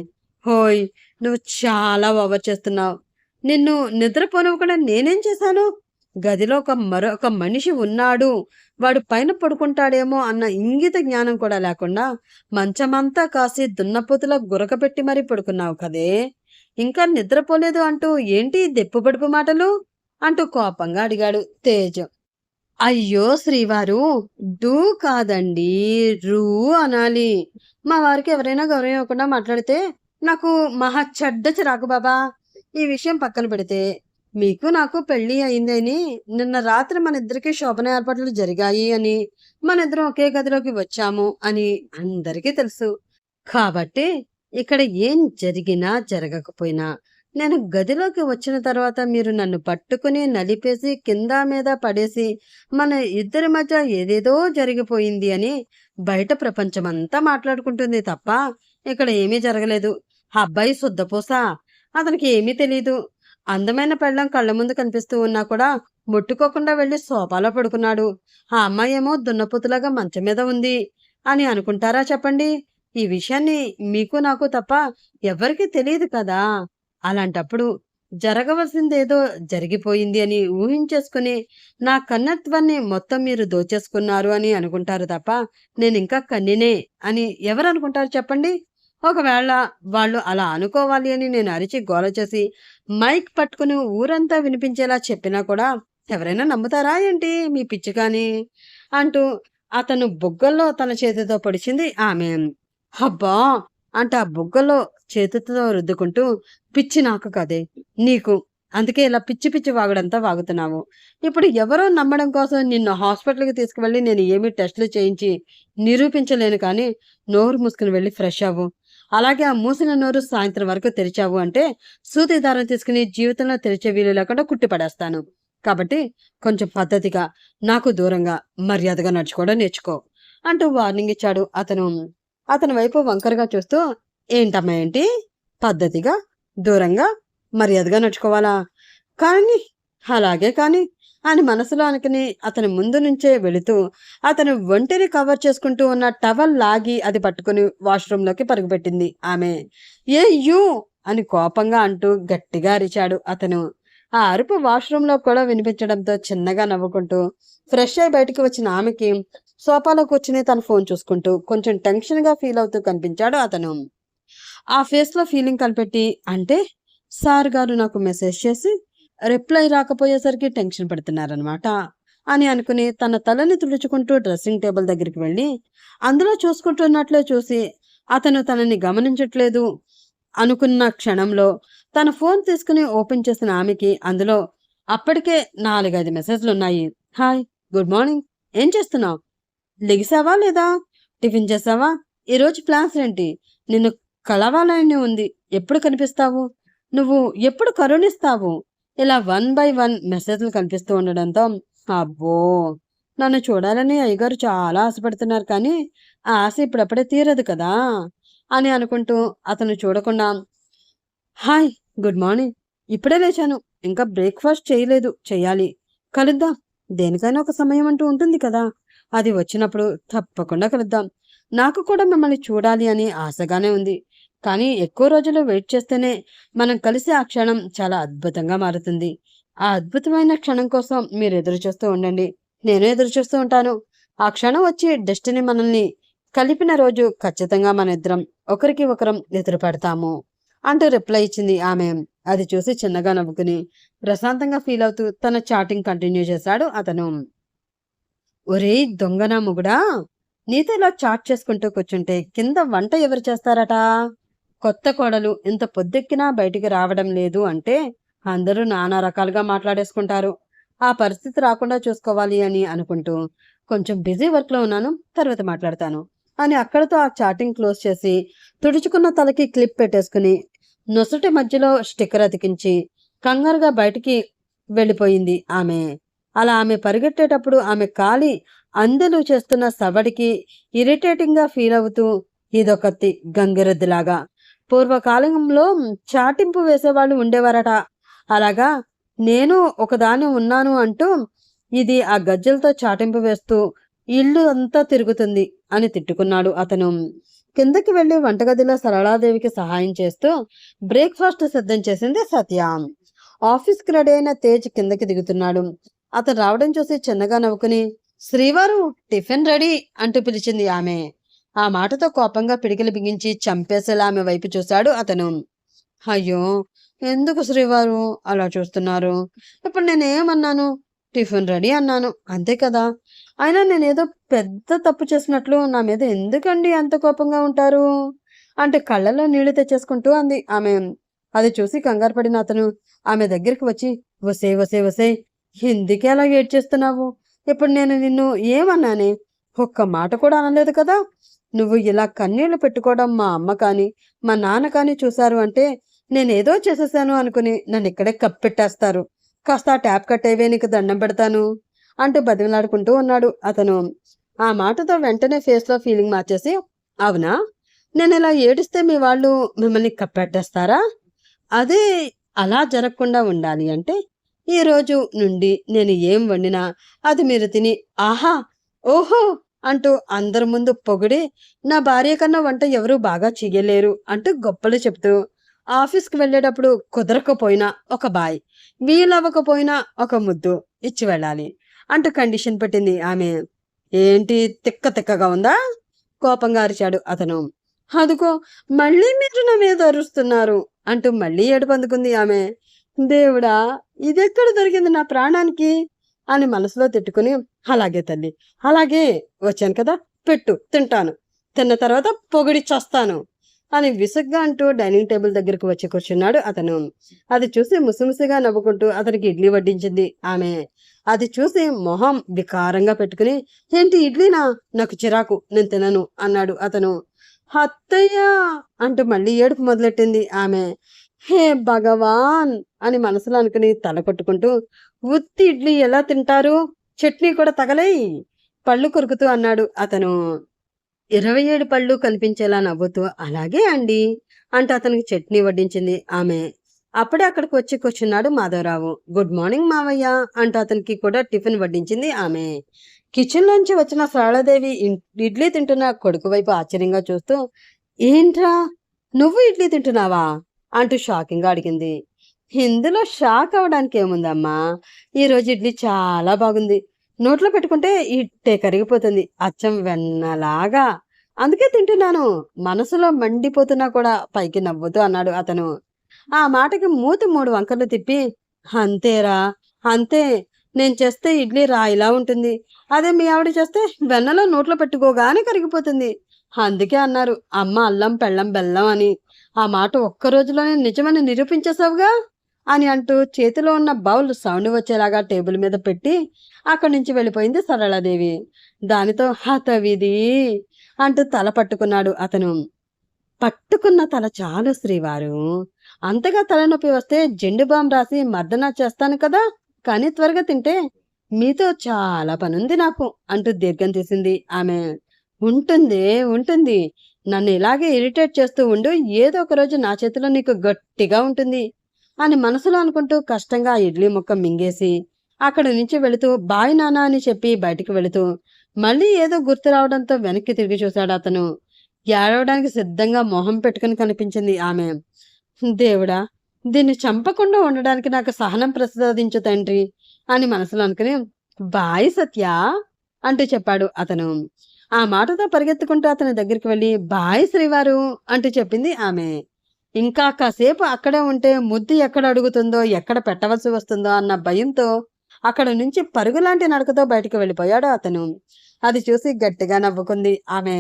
హోయ్, నువ్వు చాలా ఓవర్ చేస్తున్నావు. నిన్ను నిద్రపోనివ్వకుండా నేనేం చేశాను? గదిలో మరొక మనిషి ఉన్నాడు, వాడు పైన పడుకుంటాడేమో అన్న ఇంగిత జ్ఞానం కూడా లేకుండా మంచమంతా కాసి దున్నపోతులా గురకపెట్టి మరీ పడుకున్నావు కదే. ఇంకా నిద్రపోలేదు అంటూ ఏంటి దెప్పుబడుపు మాటలు అంటూ కోపంగా అడిగాడు తేజ్. అయ్యో శ్రీవారు, డూ కాదండి, రూ అనాలి. మా వారికి ఎవరైనా గౌరవం ఇవ్వకుండా మాట్లాడితే నాకు మహా చెడ్డ చిరాకు బాబా. ఈ విషయం పక్కన పెడితే మీకు నాకు పెళ్లి అయిందని నిన్న రాత్రి మన ఇద్దరికి శోభన ఏర్పాట్లు జరిగాయి అని, మన ఇద్దరం ఒకే గదిలోకి వచ్చాము అని అందరికీ తెలుసు. కాబట్టి ఇక్కడ ఏం జరిగినా జరగకపోయినా నేను గదిలోకి వచ్చిన తర్వాత మీరు నన్ను పట్టుకుని నలిపేసి కింద మీద పడేసి మన ఇద్దరి మధ్య ఏదేదో జరిగిపోయింది అని బయట ప్రపంచమంతా మాట్లాడుకుంటుంది తప్ప ఇక్కడ ఏమీ జరగలేదు. ఆ అబ్బాయి శుద్ధపూస, అతనికి ఏమీ తెలీదు. అందమైన పెళ్ళం కళ్ళ ముందు కనిపిస్తూ ఉన్నా కూడా ముట్టుకోకుండా వెళ్ళి సోఫాలో పడుకున్నాడు. ఆ అమ్మాయి ఏమో దున్నపోతులాగా మంచం మీద ఉంది అని అనుకుంటారా చెప్పండి? ఈ విషయాన్ని మీకు నాకు తప్ప ఎవరికీ తెలియదు కదా. అలాంటప్పుడు జరగవలసిందేదో జరిగిపోయింది అని ఊహించేసుకుని నా కన్నత్వాన్ని మొత్తం మీరు దోచేసుకున్నారు అని అనుకుంటారు తప్ప నేనింకా కన్నినే అని ఎవరు అనుకుంటారు చెప్పండి? ఒకవేళ వాళ్ళు అలా అనుకోవాలి అని నేను అరిచి గోల చేసి మైక్ పట్టుకుని ఊరంతా వినిపించేలా చెప్పినా కూడా ఎవరైనా నమ్ముతారా ఏంటి మీ పిచ్చి కాని అంటూ అతను బుగ్గల్లో తన చేతితో పొడిచింది ఆమె. అబ్బా అంట ఆ బుగ్గలో చేతితో రుద్దుకుంటూ, పిచ్చి నాకు కదే నీకు అందుకే ఇలా పిచ్చి పిచ్చి వాగుడంతా వాగుతున్నావు. ఇప్పుడు ఎవరో నమ్మడం కోసం నిన్ను హాస్పిటల్‌కి తీసుకువెళ్ళి నేను ఏమి టెస్టులు చేయించి నిరూపించలేను కానీ, నోరు మూసుకొని వెళ్లి ఫ్రెష్ అవ్వు. అలాగే ఆ మూసిన నోరు సాయంత్రం వరకు తెరిచావు అంటే, సూది దారం తీసుకుని జీవితంలో తెరిచే వీలు లేకుండా కుట్టి పడేస్తాను. కాబట్టి కొంచెం పద్ధతిగా, నాకు దూరంగా, మర్యాదగా నడుచుకోవడం నేర్చుకో అంటూ వార్నింగ్ ఇచ్చాడు అతను. అతని వైపు వంకరగా చూస్తూ, ఏంటమ్మా ఏంటి? పద్ధతిగా, దూరంగా, మర్యాదగా నడుచుకోవాలా? కానీ అలాగే కానీ అని మనసులో అనుకుని అతని ముందు నుంచే వెళుతూ అతను ఒంటిని కవర్ చేసుకుంటూ ఉన్న టవల్ లాగి అది పట్టుకుని వాష్రూంలోకి పరుగుపెట్టింది ఆమె. ఏ యూ అని కోపంగా అంటూ గట్టిగా అరిచాడు అతను. ఆ అరుపు వాష్రూంలో కూడా వినిపించడంతో చిన్నగా నవ్వుకుంటూ ఫ్రెష్ అయి బయటికి వచ్చిన ఆమెకి సోఫాలో కూర్చుని తన ఫోన్ చూసుకుంటూ కొంచెం టెన్షన్గా ఫీల్ అవుతూ కనిపించాడు అతను. ఆ ఫేస్లో ఫీలింగ్ కనిపెట్టి, అంటే సార్ గారు నాకు మెసేజ్ చేసి రిప్లై రాకపోయేసరికి టెన్షన్ పడుతున్నారనమాట అని అనుకుని తన తలని తుడుచుకుంటూ డ్రెస్సింగ్ టేబుల్ దగ్గరికి వెళ్ళి అందులో చూసుకుంటున్నట్లే చూసి అతను తనని గమనించట్లేదు అనుకున్న క్షణంలో తన ఫోన్ తీసుకుని ఓపెన్ చేసిన ఆమెకి అందులో అప్పటికే 4-5 మెసేజ్లు ఉన్నాయి. హాయ్, గుడ్ మార్నింగ్, ఏం చేస్తున్నావు, లెగిసావా లేదా, టిఫిన్ చేసావా, ఈరోజు ప్లాన్స్ ఏంటి, నిన్ను కలవాలని ఉంది, ఎప్పుడు కనిపిస్తావు, నువ్వు ఎప్పుడు కరుణిస్తావు, ఇలా 1 బై 1 మెసేజ్లు కనిపిస్తూ ఉండడంతో అబ్బో, నన్ను చూడాలని అయ్యగారు చాలా ఆశపడుతున్నారు కానీ ఆ ఆశ ఇప్పుడప్పుడే తీరదు కదా అని అనుకుంటూ అతను చూడకుండా, హాయ్, గుడ్ మార్నింగ్, ఇప్పుడే లేచాను, ఇంకా బ్రేక్ఫాస్ట్ చేయలేదు, చెయ్యాలి, కలుద్దాం, దేనికైనా ఒక సమయం అంటూ ఉంటుంది కదా, అది వచ్చినప్పుడు తప్పకుండా కలుద్దాం, నాకు కూడా మిమ్మల్ని చూడాలి అని ఆశగానే ఉంది, కానీ ఎక్కువ రోజులు వెయిట్ చేస్తేనే మనం కలిసి ఆ క్షణం చాలా అద్భుతంగా మారుతుంది. ఆ అద్భుతమైన క్షణం కోసం మీరు ఎదురు చూస్తూ ఉండండి, నేను ఎదురు చూస్తూ ఉంటాను. ఆ క్షణం వచ్చి డెస్టినీ మనల్ని కలిపిన రోజు ఖచ్చితంగా మన ఇద్దరం ఒకరికి ఒకరం ఎదురుపడతాము అంటూ రిప్లై ఇచ్చింది ఆమె. అది చూసి చిన్నగా నవ్వుకుని ప్రశాంతంగా ఫీల్ అవుతూ తన చాటింగ్ కంటిన్యూ చేశాడు అతను. ఒరేయ్ దొంగనా మొగుడా, నీతో ఇలా చాట్ చేసుకుంటూ కూర్చుంటే కింద వంట ఎవరు చేస్తారట? కొత్త కోడలు ఇంత పొద్దెక్కినా బయటికి రావడం లేదు అంటే అందరూ నానా రకాలుగా మాట్లాడేసుకుంటారు. ఆ పరిస్థితి రాకుండా చూసుకోవాలి అని అనుకుంటూ కొంచెం బిజీ వర్క్లో ఉన్నాను, తర్వాత మాట్లాడతాను అని అక్కడితో ఆ చాటింగ్ క్లోజ్ చేసి తుడుచుకున్న తలకి క్లిప్ పెట్టేసుకుని నొసటి మధ్యలో స్టిక్కర్ అతికించి కంగారుగా బయటికి వెళ్ళిపోయింది ఆమె. అలా ఆమె పరిగెట్టేటప్పుడు ఆమె కాలి అందెలు చేస్తున్న సవడికి ఇరిటేటింగ్గా ఫీల్ అవుతూ ఇదొకతి గంగిరెద్దులాగా. పూర్వకాలంలో చాటింపు వేసేవాళ్ళు ఉండేవారట. అలాగా నేను ఒకదాని ఉన్నాను అంటూ ఇది ఆ గజ్జలతో చాటింపు వేస్తూ ఇల్లు అంతా తిరుగుతుంది అని తిట్టుకున్నాడు అతను. కిందకి వెళ్లి వంటగదిలో సరళాదేవికి సహాయం చేస్తూ బ్రేక్ఫాస్ట్ సిద్ధం చేసింది సత్య. ఆఫీస్కి రెడీ అయిన తేజ్ కిందకి దిగుతున్నాడు. అతను రావడం చూసి చిన్నగా నవ్వుకుని, శ్రీవారు టిఫిన్ రెడీ అంటూ పిలిచింది ఆమె. ఆ మాటతో కోపంగా పిడికిలు బిగించి చంపేసేలా ఆమె వైపు చూశాడు అతను. అయ్యో, ఎందుకు శ్రీవారు అలా చూస్తున్నారు? ఇప్పుడు నేనేమన్నాను? టిఫిన్ రెడీ అన్నాను, అంతే కదా. అయినా నేనేదో పెద్ద తప్పు చేసినట్లు నా మీద ఎందుకండి అంత కోపంగా ఉంటారు అంటే కళ్ళల్లో నీళ్లు తెచ్చేసుకుంటూ అంది ఆమె. అది చూసి కంగారు పడిన అతను ఆమె దగ్గరికి వచ్చి, వసే వసే వసే, ఎందుకే అలా ఏడ్చేస్తున్నావు? ఇప్పుడు నేను నిన్ను ఏమన్నానే? ఒక్క మాట కూడా అనలేదు కదా. నువ్వు ఇలా కన్నీళ్లు పెట్టుకోవడం మా అమ్మ కానీ మా నాన్న కానీ చూశారు అంటే నేనేదో చేసేసాను అనుకుని నన్ను ఇక్కడే కప్పెట్టేస్తారు. కాస్త ఆ ట్యాప్ కట్టేవే, నీకు దండం పెడతాను అంటూ బతిమలాడుకుంటూ ఉన్నాడు అతను. ఆ మాటతో వెంటనే ఫేస్లో ఫీలింగ్ మార్చేసి, అవునా, నేను ఇలా ఏడిస్తే మీ వాళ్ళు మిమ్మల్ని కప్పెట్టేస్తారా? అదే అలా జరగకుండా ఉండాలి అంటే ఈ రోజు నుండి నేను ఏం వండినా అది మీరు తిని ఆహా, ఓహో అంటూ అందరి ముందు పొగిడి నా భార్య కన్నా వంట ఎవరూ బాగా చెయ్యలేరు అంటూ గొప్పలు చెప్తూ ఆఫీస్కి వెళ్ళేటప్పుడు కుదరకపోయినా ఒక బాయ్, వీలవ్వకపోయినా ఒక ముద్దు ఇచ్చి వెళ్ళాలి అంటూ కండిషన్ పెట్టింది ఆమె. ఏంటి తిక్క తిక్కగా ఉందా? కోపంగా అరిచాడు అతను. అదుగో మళ్ళీ మీరు నా మీద అరుస్తున్నారు అంటూ మళ్ళీ ఏడుపు అందుకుంది ఆమె. దేవుడా, ఇదెక్కడ దొరికింది నా ప్రాణానికి అని మనసులో తిట్టుకుని, అలాగే తల్లి, అలాగే, వచ్చాను కదా, పెట్టు, తింటాను, తిన్న తర్వాత పొగిడి చస్తాను అని విసుగ్గా అంటూ డైనింగ్ టేబుల్ దగ్గరకు వచ్చి కూర్చున్నాడు అతను. అది చూసి ముసిముసిగా నవ్వుకుంటూ అతనికి ఇడ్లీ వడ్డించింది ఆమె. అది చూసి మొహం వికారంగా పెట్టుకుని, ఏంటి ఇడ్లీనా? నాకు చిరాకు, నేను తినను అన్నాడు అతను. అత్తయ్య అంటూ మళ్ళీ ఏడుపు మొదలెట్టింది ఆమె. హే భగవాన్ అని మనసులో అనుకుని తల కొట్టుకుంటూ, ఉత్తి ఇడ్లీ ఎలా తింటారు? చట్నీ కూడా తగలేయి పళ్ళు కొరుకుతూ అన్నాడు అతను. 27 పళ్ళు కనిపించేలా నవ్వుతూ, అలాగే అండి అంటూ అతనికి చట్నీ వడ్డించింది ఆమె. అప్పుడే అక్కడికి వచ్చి కూర్చున్నాడు మాధవరావు. గుడ్ మార్నింగ్ మావయ్య అంటూ అతనికి కూడా టిఫిన్ వడ్డించింది ఆమె. కిచెన్ లోంచి వచ్చిన సరళాదేవి ఇడ్లీ తింటున్న కొడుకు వైపు ఆశ్చర్యంగా చూస్తూ, ఏంట్రా నువ్వు ఇడ్లీ తింటున్నావా అంటూ షాకింగ్ గా అడిగింది. ఇందులో షాక్ అవడానికి ఏముందమ్మా, ఈరోజు ఇడ్లీ చాలా బాగుంది, నోట్లో పెట్టుకుంటే ఇట్టే కరిగిపోతుంది, అచ్చం వెన్నలాగా, అందుకే తింటున్నాను, మనసులో మండిపోతున్నా కూడా పైకి నవ్వుతూ అన్నాడు అతను. ఆ మాటకి మూతి 3 వంకర్లు తిప్పి, అంతేరా అంతే, నేను చేస్తే ఇడ్లీ రాయిలా ఉంటుంది, అదే మీ ఆవిడ చేస్తే వెన్నలో నోట్లో పెట్టుకోగానే కరిగిపోతుంది, అందుకే అన్నారు అమ్మ అల్లం పెళ్ళం బెల్లం అని, ఆ మాట ఒక్క రోజులోనే నిజమని నిరూపించేశావుగా అని అంటూ చేతిలో ఉన్న బౌల్ సౌండ్ వచ్చేలాగా టేబుల్ మీద పెట్టి అక్కడి నుంచి వెళ్ళిపోయింది సరళాదేవి. దానితో హతవిధి అంటూ తల పట్టుకున్నాడు అతను. పట్టుకున్న తల చాలు శ్రీవారు, అంతగా తలనొప్పి వస్తే జెండు బాం రాసి మర్దనా చేస్తాను కదా, కానీ త్వరగా తింటే మీతో చాలా పనుంది నాకు అంటూ దీర్ఘం తీసింది ఆమె. ఉంటుంది ఉంటుంది, నన్ను ఇలాగే ఇరిటేట్ చేస్తూ ఉండు, ఏదో ఒక రోజు నా చేతిలో నీకు గట్టిగా ఉంటుంది అని మనసులో అనుకుంటూ కష్టంగా ఆ ఇడ్లీ ముక్క మింగేసి అక్కడి నుంచి వెళుతూ బాయ్ నానా అని చెప్పి బయటికి వెళుతూ మళ్ళీ ఏదో గుర్తు రావడంతో వెనక్కి తిరిగి చూశాడు అతను. ఏడవడానికి సిద్ధంగా మొహం పెట్టుకుని కనిపించింది ఆమె. దేవుడా, దీన్ని చంపకుండా ఉండడానికి నాకు సహనం ప్రసాదించు తండ్రి అని మనసులో అనుకుని, బాయ్ సత్య అంటూ చెప్పాడు అతను. ఆ మాటతో పరిగెత్తుకుంటూ అతని దగ్గరికి వెళ్ళి బాయ్ శ్రీవారు అంటూ చెప్పింది ఆమె. ఇంకా కాసేపు అక్కడే ఉంటే ముద్దు ఎక్కడ అడుగుతుందో, ఎక్కడ పెట్టవలసి వస్తుందో అన్న భయంతో అక్కడ నుంచి పరుగులాంటి నడకతో బయటకు వెళ్ళిపోయాడు అతను. అది చూసి గట్టిగా నవ్వుకుంది ఆమె.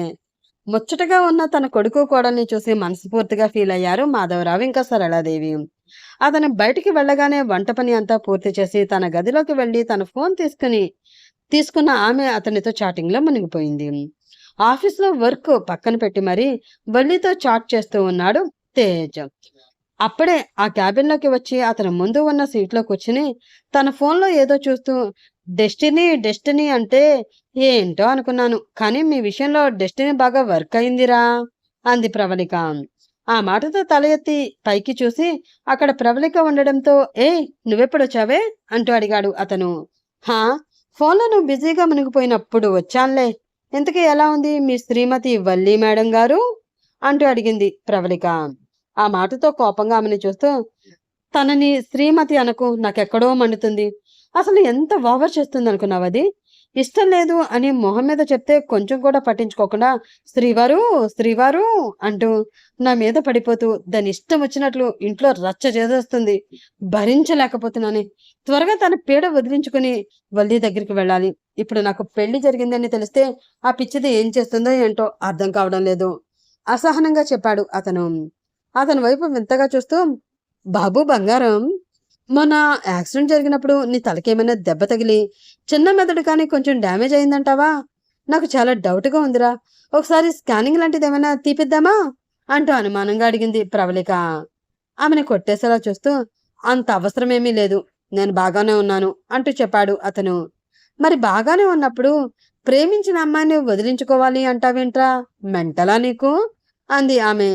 ముచ్చటగా ఉన్న తన కొడుకు కోడల్ని చూసి మనస్ఫూర్తిగా ఫీల్ అయ్యారు మాధవరావు ఇంకా సరళాదేవి. అతను బయటికి వెళ్ళగానే వంట పని అంతా పూర్తి చేసి తన గదిలోకి వెళ్ళి తన ఫోన్ తీసుకున్న ఆమె అతనితో చాటింగ్ లో మునిగిపోయింది. ఆఫీస్లో వర్క్ పక్కన పెట్టి మరీ వల్లితో చాట్ చేస్తూ ఉన్నాడు తేజ్. అప్పుడే ఆ క్యాబిన్లోకి వచ్చి అతను ముందు ఉన్న సీట్లో కూర్చుని తన ఫోన్లో ఏదో చూస్తూ, డెస్టినీ డెస్టినీ అంటే ఏంటో అనుకున్నాను, కానీ మీ విషయంలో డెస్టినీ బాగా వర్క్ అయిందిరా అంది ప్రవళిక. ఆ మాటతో తల ఎత్తి పైకి చూసి అక్కడ ప్రవళిక ఉండడంతో, ఏ నువ్వెప్పుడొచ్చావే అంటూ అడిగాడు అతను. హా, ఫోన్లో నువ్వు బిజీగా మునిగిపోయినప్పుడు వచ్చానులే, ఇంతకీ ఎలా ఉంది మీ శ్రీమతి వల్లి మేడం గారు అంటూ అడిగింది ప్రవళిక. ఆ మాటతో కోపంగా ఆమెను చూస్తూ, తనని శ్రీమతి అనకు, నాకెక్కడో మండుతుంది, అసలు ఎంత ఓవర్ చేస్తుంది అనుకున్నావు, అది ఇష్టం లేదు అని మొహం మీద చెప్తే కొంచెం కూడా పట్టించుకోకుండా శ్రీవారు శ్రీవారు అంటూ నా మీద పడిపోతూ దాని ఇష్టం వచ్చినట్లు ఇంట్లో రచ్చ చేసేస్తుంది, భరించలేకపోతున్నానే, త్వరగా తన పీడ వదిలించుకుని వల్లి దగ్గరికి వెళ్ళాలి, ఇప్పుడు నాకు పెళ్లి జరిగిందని తెలిస్తే ఆ పిచ్చిది ఏం చేస్తుందో ఏంటో అర్థం కావడం లేదు అసహనంగా చెప్పాడు అతను. అతని వైపు వింతగా చూస్తూ, బాబు బంగారం, మొన్న యాక్సిడెంట్ జరిగినప్పుడు నీ తలకేమైనా దెబ్బ తగిలి చిన్న మెదడు కానీ కొంచెం డ్యామేజ్ అయిందంటావా? నాకు చాలా డౌట్గా ఉందిరా, ఒకసారి స్కానింగ్ లాంటిది ఏమైనా తీపిద్దామా అంటూ అనుమానంగా అడిగింది ప్రవళిక. ఆమెను కొట్టేసేలా చూస్తూ, అంత అవసరమేమీ లేదు, నేను బాగానే ఉన్నాను అంటూ చెప్పాడు అతను. మరి బాగానే ఉన్నప్పుడు ప్రేమించిన అమ్మాయిని వదిలించుకోవాలి అంటావేంట్రా, మెంటలా నీకు అంది ఆమె.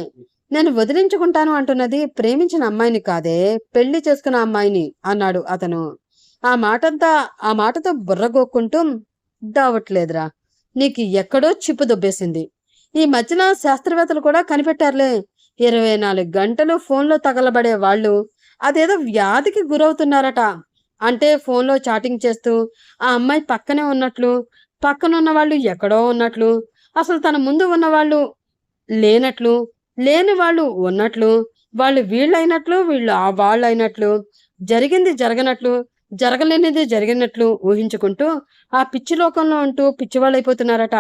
నేను వదిలించుకుంటాను అంటున్నది ప్రేమించిన అమ్మాయిని కాదే, పెళ్లి చేసుకున్న అమ్మాయిని అన్నాడు అతను. ఆ మాటతో బుర్రగోక్కుంటూ, దావట్లేదురా, నీకు ఎక్కడో చిప్పు దొబ్బేసింది, ఈ మధ్యన శాస్త్రవేత్తలు కూడా కనిపెట్టారులే, 24 గంటలు ఫోన్లో తగలబడే వాళ్ళు అదేదో వ్యాధికి గురవుతున్నారట, అంటే ఫోన్లో చాటింగ్ చేస్తూ ఆ అమ్మాయి పక్కనే ఉన్నట్లు, పక్కనున్న వాళ్ళు ఎక్కడో ఉన్నట్లు, అసలు తన ముందు ఉన్నవాళ్ళు లేనట్లు, లేని వాళ్ళు ఉన్నట్లు, వాళ్ళు వీళ్ళైనట్లు వీళ్ళు ఆ వాళ్ళైనట్లు, జరిగింది జరగనట్లు జరగలేనిది జరిగినట్లు ఊహించుకుంటూ ఆ పిచ్చి లోకంలో ఉంటూ పిచ్చివాళ్ళైపోతున్నారట.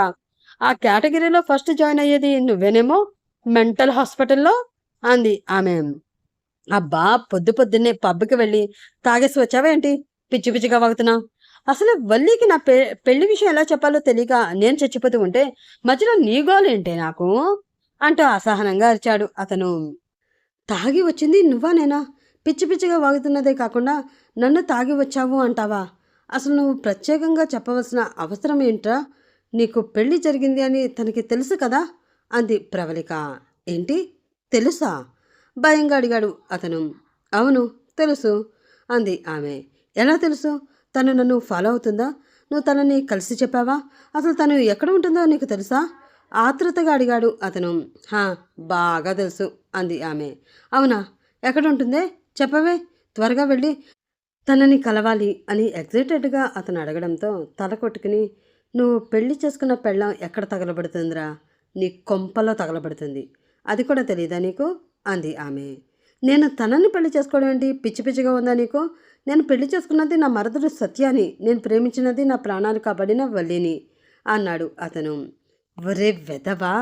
ఆ కేటగిరీలో ఫస్ట్ జాయిన్ అయ్యేది నువ్వేనేమో, మెంటల్ హాస్పిటల్‌లో అంది ఆమె. అబ్బా! పొద్దు పొద్దున్నే పబ్‌కి వెళ్ళి తాగేసి వచ్చావేంటి? పిచ్చి పిచ్చిగా వాగుతున్నావు. అసలు వల్లికి నా పెళ్లి విషయం ఎలా చెప్పాలో తెలియక నేను చచ్చిపోతూ ఉంటే మధ్యలో నీ గోలేంటే నాకు? అంటూ అసహనంగా అరిచాడు అతను. తాగి వచ్చింది నువ్వా నేనా? పిచ్చి పిచ్చిగా వాగుతున్నదే కాకుండా నన్ను తాగి వచ్చావు అంటావా? అసలు నువ్వు ప్రత్యేకంగా చెప్పవలసిన అవసరం ఏంట్రా? నీకు పెళ్లి జరిగింది అని తనకి తెలుసు కదా? అంది ప్రవళిక. ఏంటి? తెలుసా? భయంగా అడిగాడు అతను. అవును, తెలుసు అంది ఆమె. ఎలా తెలుసు? తను నన్ను ఫాలో అవుతుందా? నువ్వు తనని కలిసి చెప్పావా? అసలు తను ఎక్కడ ఉంటుందో నీకు తెలుసా? ఆతృతగా అడిగాడు అతను. హా, బాగా తెలుసు అంది ఆమె. అవునా? ఎక్కడుంటుందే? చెప్పవే? త్వరగా వెళ్ళి తనని కలవాలి అని ఎగ్జైటెడ్‌గా అతను అడగడంతో తల కొట్టుకుని, "నువ్వు పెళ్లి చేసుకున్న పెళ్ళాం ఎక్కడ తగలబడుతుందిరా? నీ కొంపలో తగలబడుతుంది. అది కూడా తెలీదా నీకు?" అంది ఆమె. "నేను తనని పెళ్లి చేసుకోవడం ఏంటి? పిచ్చి పిచ్చిగా ఉందా నీకు? నేను పెళ్లి చేసుకున్నది నా మరదలు సత్యాని. నేను ప్రేమించినది నా ప్రాణాలు కాపాడిన వల్లిని" అన్నాడు అతను. ఒరే వెధవా!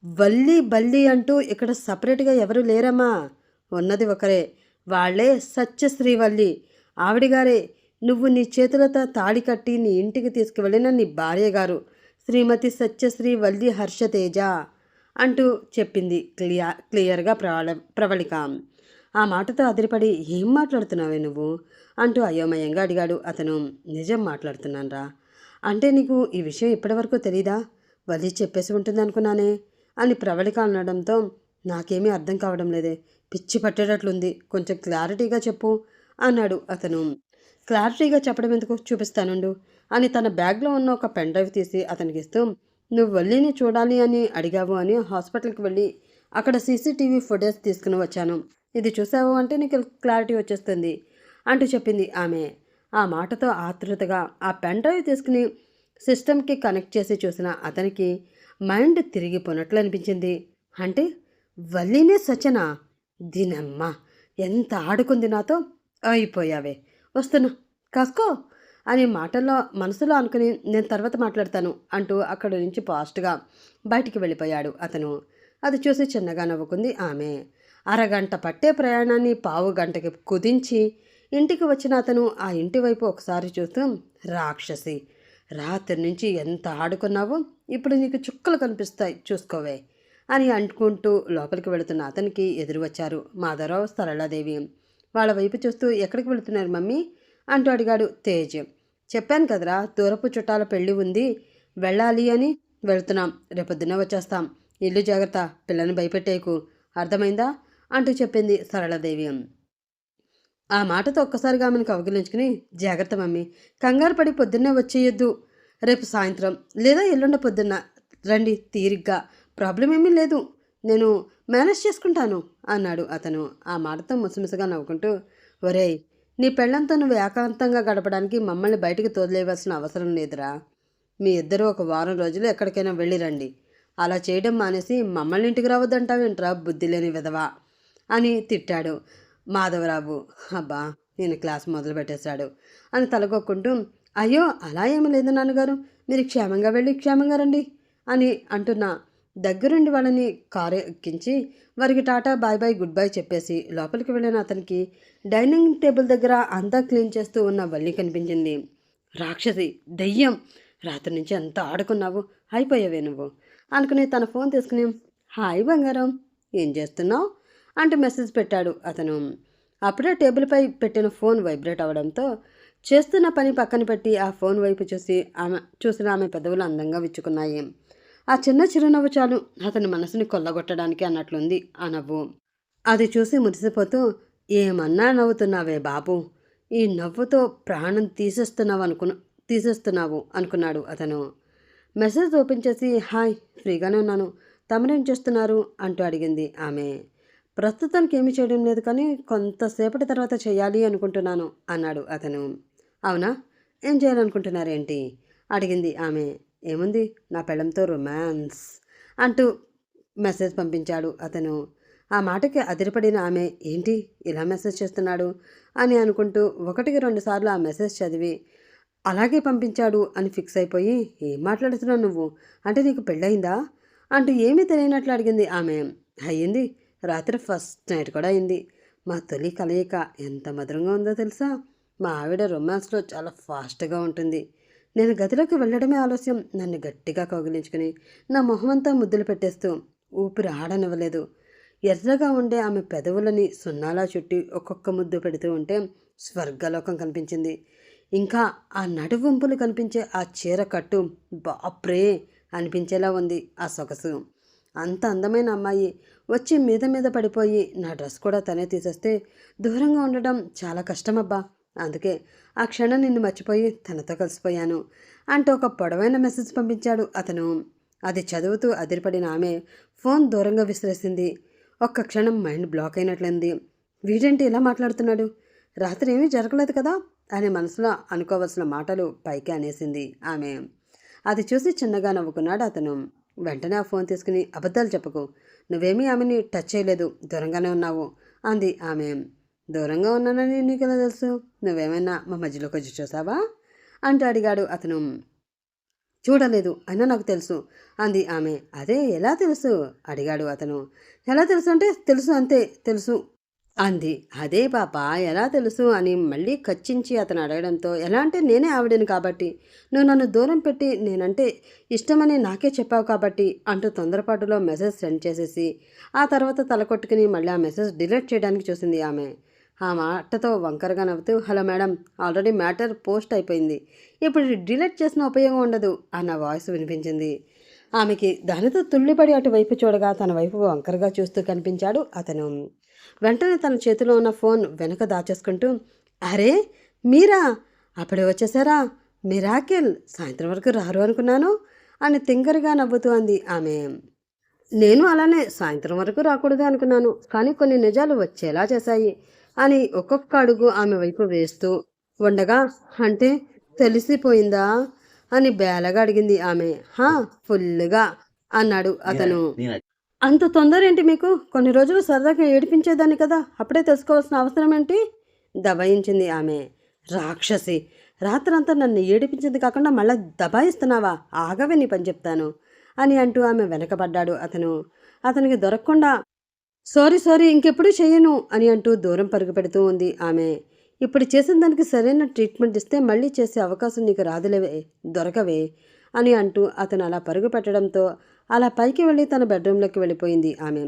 వల్లి, బల్లి అంటూ ఇక్కడ సెపరేట్‌గా ఎవరు లేరమ్మా! ఉన్నది ఒకరే. వాళ్ళే సత్యశ్రీవల్లి. ఆవిడగారే నువ్వు నీ చేతులతో తాళి కట్టి నీ ఇంటికి తీసుకువెళ్ళిన నీ భార్యగారు. శ్రీమతి సత్యశ్రీ వల్లి హర్షతేజ అంటూ చెప్పింది క్లియర్‌గా ప్రవళిక. ఆ మాటతో అదిరిపడి ఏం మాట్లాడుతున్నావే నువ్వు? అంటూ అయోమయంగా అడిగాడు అతను. నిజం మాట్లాడుతున్నానురా. అంటే నీకు ఈ విషయం ఇప్పటివరకు తెలీదా? వల్లి చెప్పేసి ఉంటుందనుకున్నానే అని ప్రవళిక అనడంతో నాకేమీ అర్థం కావడం లేదే. పిచ్చి పట్టేటట్లుంది. కొంచెం క్లారిటీగా చెప్పు అన్నాడు అతను. క్లారిటీగా చెప్పడం ఎందుకు, చూపిస్తానుండు అని తన బ్యాగ్లో ఉన్న ఒక పెన్ డ్రైవ్ తీసి అతనికిస్తూ, నువ్వు వల్లిని చూడాలి అని అడిగావు అని హాస్పిటల్కి వెళ్ళి అక్కడ సీసీటీవీ ఫుటేజ్ తీసుకుని వచ్చాను. ఇది చూసావు అంటే నీకు క్లారిటీ వచ్చేస్తుంది అంటూ చెప్పింది ఆమె. ఆ మాటతో ఆతృతగా ఆ పెన్ డ్రైవ్ తీసుకుని సిస్టమ్కి కనెక్ట్ చేసి చూసిన అతనికి మైండ్ తిరిగిపోనట్లు అనిపించింది. అంటే వల్లినే సచనా? దీనమ్మ ఎంత ఆడుకుంది నాతో! అయిపోయావే, వస్తున్నా, కాసుకో అని మాటల్లో మనసులో అనుకుని నేను తర్వాత మాట్లాడతాను అంటూ అక్కడి నుంచి ఫాస్ట్గా బయటికి వెళ్ళిపోయాడు అతను. అది చూసి చిన్నగా నవ్వుకుంది ఆమె. అరగంట పట్టే ప్రయాణాన్ని పావు గంటకి కుదించి ఇంటికి వచ్చిన అతను ఆ ఇంటి వైపు ఒకసారి చూస్తూ, రాక్షసి, రాత్రి నుంచి ఎంత ఆడుకున్నావో ఇప్పుడు నీకు చుక్కలు కనిపిస్తాయి చూసుకోవే అని అనుకుంటూ లోపలికి వెళుతున్న అతనికి ఎదురు వచ్చారు మాధవరావు, సరళాదేవి. వాళ్ళ వైపు చూస్తూ ఎక్కడికి వెళుతున్నారు మమ్మీ అంటూ అడిగాడు తేజ్. చెప్పాను కదరా, దూరపు చుట్టాల పెళ్ళి ఉంది, వెళ్ళాలి అని వెళుతున్నాం. రేపొద్దునే వచ్చేస్తాం. ఇల్లు జాగ్రత్త, పిల్లని భయపెట్టేకు, అర్థమైందా అంటూ చెప్పింది సరళాదేవి. ఆ మాటతో ఒక్కసారిగా ఆమెను కౌగిలించుకుని, జాగ్రత్త మమ్మీ, కంగారు పడి పొద్దున్నే వచ్చేయొద్దు. రేపు సాయంత్రం లేదా ఎల్లుండ పొద్దున్న రండి తీరిగ్గా, ప్రాబ్లం ఏమీ లేదు, నేను మేనేజ్ చేసుకుంటాను అన్నాడు అతను. ఆ మాటతో ముసిముసిగా నవ్వుకుంటూ, ఒరేయ్, నీ పెళ్ళంతో నువ్వు ఏకాంతంగా గడపడానికి మమ్మల్ని బయటికి తోలేయవలసిన అవసరం లేదురా. మీ ఇద్దరూ ఒక వారం రోజులు ఎక్కడికైనా వెళ్ళిరండి. అలా చేయడం మానేసి మమ్మల్ని ఇంటికి రావద్దంటావేంట్రా బుద్ధి లేని విధవా అని తిట్టాడు మాధవరావు. అబ్బా, నేను క్లాస్ మొదలు పెట్టేశాడు అని తలగొక్కుంటూ, అయ్యో అలా ఏమీ లేదు నాన్నగారు, మీరు క్షేమంగా వెళ్ళి క్షేమంగా రండి అని అంటున్నా దగ్గరుండి వాళ్ళని కారు ఎక్కించి వారికి tata bye bye goodbye చెప్పేసి లోపలికి వెళ్ళిన అతనికి డైనింగ్ టేబుల్ దగ్గర అంతా క్లీన్ చేస్తూ ఉన్న వల్లి కనిపించింది. రాక్షసి, దెయ్యం, రాత్రి నుంచి ఎంత ఆడుకున్నావు, అయిపోయావే నువ్వు అనుకుని తన ఫోన్ తీసుకుని, హాయ్ బంగారం, ఏం చేస్తున్నావు అంటూ మెసేజ్ పెట్టాడు అతను. అప్పుడే టేబుల్పై పెట్టిన ఫోన్ వైబ్రేట్ అవడంతో చేస్తున్న పని పక్కన పెట్టి ఆ ఫోన్ వైపు చూసిన ఆమె పెదవులు అందంగా విచ్చుకున్నాయి. ఆ చిన్న చిరునవ్వు చాలు అతని మనసుని కొల్లగొట్టడానికి అన్నట్లుంది ఆ నవ్వు. అది చూసి మురిసిపోతూ, ఏమన్నా నవ్వుతున్నావే బాబు, ఈ నవ్వుతో ప్రాణం తీసేస్తున్నావు అనుకున్నాడు అతను. మెసేజ్ ఓపెన్ చేసి, హాయ్, ఫ్రీగానే ఉన్నాను, తమరేం చేస్తున్నారు అంటూ అడిగింది ఆమె. ప్రస్తుతానికి ఏమీ చేయడం లేదు, కానీ కొంతసేపటి తర్వాత చేయాలి అనుకుంటున్నాను అన్నాడు అతను. అవునా, ఏం చేయాలనుకుంటున్నారేంటి అడిగింది ఆమె. ఏముంది, నా పెళ్ళంతో రొమాన్స్ అంటూ మెసేజ్ పంపించాడు అతను. ఆ మాటకి అదిరిపడిన ఆమె, ఏంటి ఇలా మెసేజ్ చేస్తున్నాడు అని అనుకుంటూ ఒకటికి రెండు సార్లు ఆ మెసేజ్ చదివి అలాగే పంపించాడు అని ఫిక్స్ అయిపోయి, ఏం మాట్లాడుతున్నావు నువ్వు, అంటే నీకు పెళ్ళయిందా అంటూ ఏమీ తెలియనట్లు అడిగింది ఆమె. అయ్యింది. రాత్రి ఫస్ట్ నైట్ కూడా అయింది. మా తొలి కలయిక ఎంత మధురంగా ఉందో తెలుసా? మా ఆవిడ రొమాన్స్లో చాలా ఫాస్ట్గా ఉంటుంది. నేను గదిలోకి వెళ్ళడమే ఆలస్యం. నన్ను గట్టిగా కౌగిలించుకుని నా మొహమంతా ముద్దులు పెట్టేస్తూ ఊపిరి ఆడనివ్వలేదు. ఎర్రగా ఉండే ఆమె పెదవులని సున్నాలా చుట్టి ఒక్కొక్క ముద్దు పెడుతూ ఉంటే స్వర్గలోకం కనిపించింది. ఇంకా ఆ నడువంపులు కనిపించే ఆ చీర కట్టు బాప్రే అనిపించేలా ఉంది ఆ సొగసు. అంత అందమైన అమ్మాయి వచ్చి మీద మీద పడిపోయి నా డ్రెస్ కూడా తనే తీసేస్తే దూరంగా ఉండడం చాలా కష్టమబ్బా. అందుకే ఆ క్షణం నిన్ను మర్చిపోయి తనతో కలిసిపోయాను అంటూ ఒక పొడవైన మెసేజ్ పంపించాడు అతను. అది చదువుతూ అదిరిపడిన ఆమె ఫోన్ దూరంగా విసిరేసింది. ఒక్క క్షణం మైండ్ బ్లాక్ అయినట్లయింది. వీడేంటి ఇలా మాట్లాడుతున్నాడు? రాత్రి ఏమీ జరగలేదు కదా అని మనసులో అనుకోవలసిన మాటలు పైకి అనేసింది ఆమె. అది చూసి చిన్నగా నవ్వుకున్నాడు అతను. వెంటనే ఆ ఫోన్ తీసుకుని అబద్ధాలు చెప్పకు, నువ్వేమీ ఆమెని టచ్ చేయలేదు, దూరంగానే ఉన్నావు అంది ఆమె. దూరంగా ఉన్నానని నీకెలా తెలుసు? నువ్వేమైనా మా మధ్యలోకి వచ్చి చూసావా అంటూ అడిగాడు అతను. చూడలేదు, అయినా నాకు తెలుసు అంది ఆమె. అదే ఎలా తెలుసు అడిగాడు అతను. ఎలా తెలుసు అంటే తెలుసు అంతే, తెలుసు అంది. అదే పాప, ఎలా తెలుసు అని మళ్ళీ కచ్చించి అతను అడగడంతో, ఎలా అంటే నేనే ఆవిడని కాబట్టి, నువ్వు నన్ను దూరం పెట్టి నేనంటే ఇష్టమని నాకే చెప్పావు కాబట్టి అంటూ తొందరపాటులో మెసేజ్ సెండ్ చేసేసి ఆ తర్వాత తల కొట్టుకుని మళ్ళీ ఆ మెసేజ్ డిలీట్ చేయడానికి చూసింది ఆమె. ఆ మాటతో వంకరగా నవ్వుతూ, hello madam, already matter post అయిపోయింది, ఇప్పుడు డిలీట్ చేసిన ఉపయోగం ఉండదు అన్న వాయిస్ వినిపించింది ఆమెకి. దానితో తుళ్ళిపడి అటువైపు చూడగా తన వైపు వంకరగా చూస్తూ కనిపించాడు అతను. వెంటనే తన చేతిలో ఉన్న ఫోన్ వెనక దాచేసుకుంటూ, అరే మీరా, అప్పుడే వచ్చేసారా? మిరాకిల్, సాయంత్రం వరకు రారు అనుకున్నాను అని తింగరగా నవ్వుతూ అంది ఆమె. నేను అలానే సాయంత్రం వరకు రాకూడదు అనుకున్నాను, కానీ కొన్ని నిజాలు వచ్చేలా చేశాయి అని ఒక్కొక్క అడుగు ఆమె వైపు వేస్తూ ఉండగా, అంటే తెలిసిపోయిందా అని బేలగా అడిగింది ఆమె. హా, ఫుల్గా అన్నాడు అతను. అంత తొందర ఏంటి మీకు? కొన్ని రోజులు సరదాగా ఏడిపించేదాన్ని కదా, అప్పుడే తెలుసుకోవాల్సిన అవసరం ఏంటి? దబాయించింది ఆమె. రాక్షసి, రాత్రంతా నన్ను ఏడిపించింది కాకుండా మళ్ళీ దబాయిస్తున్నావా? ఆగవే నీ పని చెప్తాను అని అంటూ ఆమె వెనకబడ్డాడు అతను. అతనికి దొరకకుండా సారీ సారీ ఇంకెప్పుడు చెయ్యను అని అంటూ దూరం పరుగు పెడుతూ ఉంది ఆమె. ఇప్పుడు చేసిన దానికి సరైన ట్రీట్మెంట్ ఇస్తే మళ్ళీ చేసే అవకాశం నీకు రాదులేవే, దొరకవే అని అంటూ అతను అలా పరుగు పెట్టడంతో అలా పైకి వెళ్ళి తన బెడ్రూమ్లోకి వెళ్ళిపోయింది ఆమె.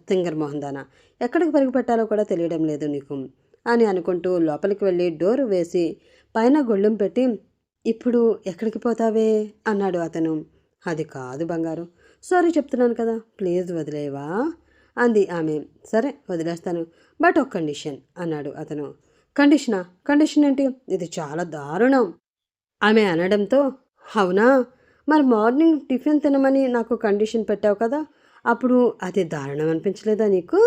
తింగర్ మోహన్దాన, ఎక్కడికి పరుగు పెట్టాలో కూడా తెలియడం లేదు నీకు అని అనుకుంటూ లోపలికి వెళ్ళి డోరు వేసి పైన గొళ్ళెం పెట్టి, ఇప్పుడు ఎక్కడికి పోతావే అన్నాడు అతను. అది కాదు బంగారు, సారీ చెప్తున్నాను కదా, ప్లీజ్ వదిలేవా అంది ఆమె. సరే వదిలేస్తాను, బట్ ఒక కండిషన్ అన్నాడు అతను. కండిషనా? కండిషన్ ఏంటి? ఇది చాలా దారుణం ఆమె అనడంతో, అవునా, మరి మార్నింగ్ టిఫిన్ తినమని నాకు కండిషన్ పెట్టావు కదా, అప్పుడు అది దారుణం అనిపించలేదా నీకు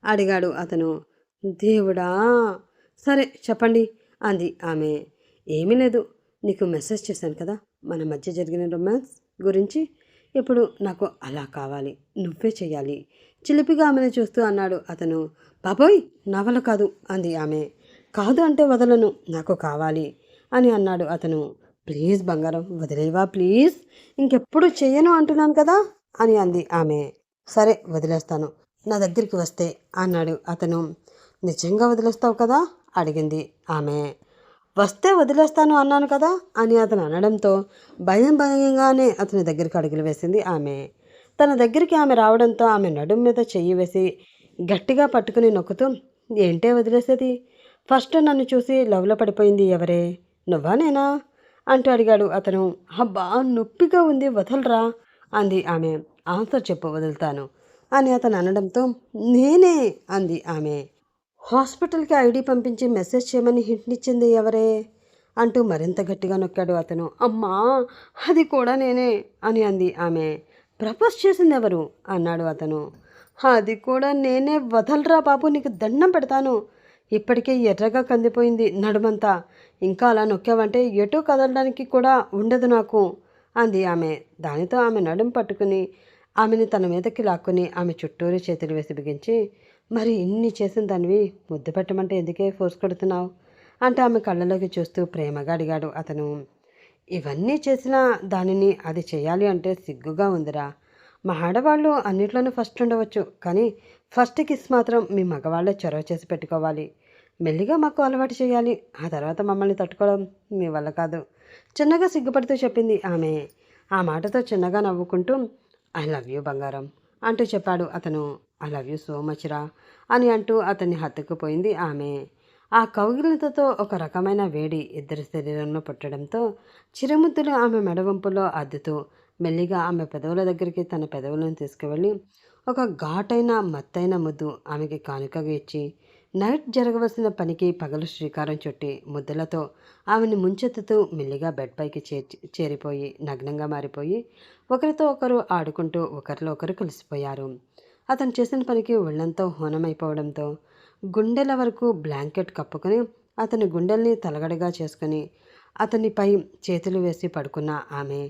అడిగాడు అతను. దేవుడా, సరే చెప్పండి అంది ఆమె. ఏమీ లేదు, నీకు మెసేజ్ చేశాను కదా మన మధ్య జరిగిన రొమాన్స్ గురించి, ఇప్పుడు నాకు అలా కావాలి, నువ్వే చెయ్యాలి చిలిపిగా ఆమెను చూస్తూ అన్నాడు అతను. బాబోయ్, నా వల్ల కాదు అంది ఆమె. కాదు అంటే వదలను, నాకు కావాలి అని అన్నాడు అతను. ప్లీజ్ బంగారం, వదిలేవా ప్లీజ్, ఇంకెప్పుడు చెయ్యను అంటున్నాను కదా అని అంది ఆమె. సరే వదిలేస్తాను, నా దగ్గరికి వస్తే అన్నాడు అతను. నిజంగా వదిలేస్తావు కదా అడిగింది ఆమె. వస్తే వదిలేస్తాను అన్నాను కదా అని అతను అనడంతో భయంగానే అతని దగ్గరికి అడుగులు వేసింది ఆమె. తన దగ్గరికి ఆమె రావడంతో ఆమె నడుం మీద చెయ్యి వేసి గట్టిగా పట్టుకుని నొక్కుతూ, ఏంటే వదిలేసేది? ఫస్ట్ నన్ను చూసి లవ్లో పడిపోయింది ఎవరే, నువ్వా నేనా అంటూ అడిగాడు అతను. అబ్బా, నొప్పిగా ఉంది, వదలరా అంది ఆమె. ఆన్సర్ చెప్పు, వదులుతాను అని అతను అనడంతో, నేనే అంది ఆమె. హాస్పిటల్కి ఐడి పంపించి మెసేజ్ చేయమని హింట్నిచ్చింది ఎవరే అంటూ మరింత గట్టిగా నొక్కాడు అతను. అమ్మా, అది కూడా నేనే అని అంది ఆమె. ప్రపోజ్ చేసింది ఎవరు అన్నాడు అతను. అది కూడా నేనే, వదలరా బాబు, నీకు దండం పెడతాను, ఇప్పటికే ఎర్రగా కందిపోయింది నడుమంతా, ఇంకా అలా నొక్కావంటే ఎటూ కదలడానికి కూడా ఉండదు నాకు అంది ఆమె. దానితో ఆమె నడుం పట్టుకుని ఆమెని తన మీదకి లాక్కుని ఆమె చుట్టూరు చేతులు వేసి బిగించి, మరి ఇన్ని చేసిన దానివి ముద్దు పెట్టమంటే ఎందుకే ఫోర్స్ కొడుతున్నావు అంటే ఆమె కళ్ళలోకి చూస్తూ ప్రేమగా అడిగాడు అతను. ఇవన్నీ చేసిన దానిని అది చేయాలి అంటే సిగ్గుగా ఉందిరా, మా ఆడవాళ్ళు అన్నిట్లోనూ ఫస్ట్ ఉండవచ్చు, కానీ ఫస్ట్ కిస్ మాత్రం మీ మగవాళ్ళే చొరవ చేసి పెట్టుకోవాలి. మెల్లిగా మాకు అలవాటు చేయాలి. ఆ తర్వాత మమ్మల్ని తట్టుకోవడం మీ వల్ల కాదు. చిన్నగా సిగ్గుపడుతూ చెప్పింది ఆమె. ఆ మాటతో చిన్నగా నవ్వుకుంటూ ఐ లవ్ యూ బంగారం అంటూ చెప్పాడు అతను. I love you so much రా అని అంటూ అతన్ని హత్తుకుపోయింది ఆమె. ఆ కౌగిలితతో ఒక రకమైన వేడి ఇద్దరి శరీరంలో పుట్టడంతో చిరుముద్దులు ఆమె మెడవంపులో అద్దుతూ మెల్లిగా ఆమె పెదవుల దగ్గరికి తన పెదవులను తీసుకువెళ్ళి ఒక ఘాటైన మత్తైన ముద్దు ఆమెకి కానుకగా ఇచ్చి నైట్ జరగవలసిన పనికి పగలు శ్రీకారం చుట్టి ముద్దులతో ఆమెను ముంచెత్తుతూ మెల్లిగా బెడ్ పైకి చేరిపోయి నగ్నంగా మారిపోయి ఒకరితో ఒకరు ఆడుకుంటూ ఒకరిలో ఒకరు కలిసిపోయారు. అతను చేసిన పనికి ఒళ్ళంతా హోనమైపోవడంతో గుండెల వరకు బ్లాంకెట్ కప్పుకొని అతని గుండెల్ని తలగడగా చేసుకుని అతనిపై చేతులు వేసి పడుకున్న ఆమె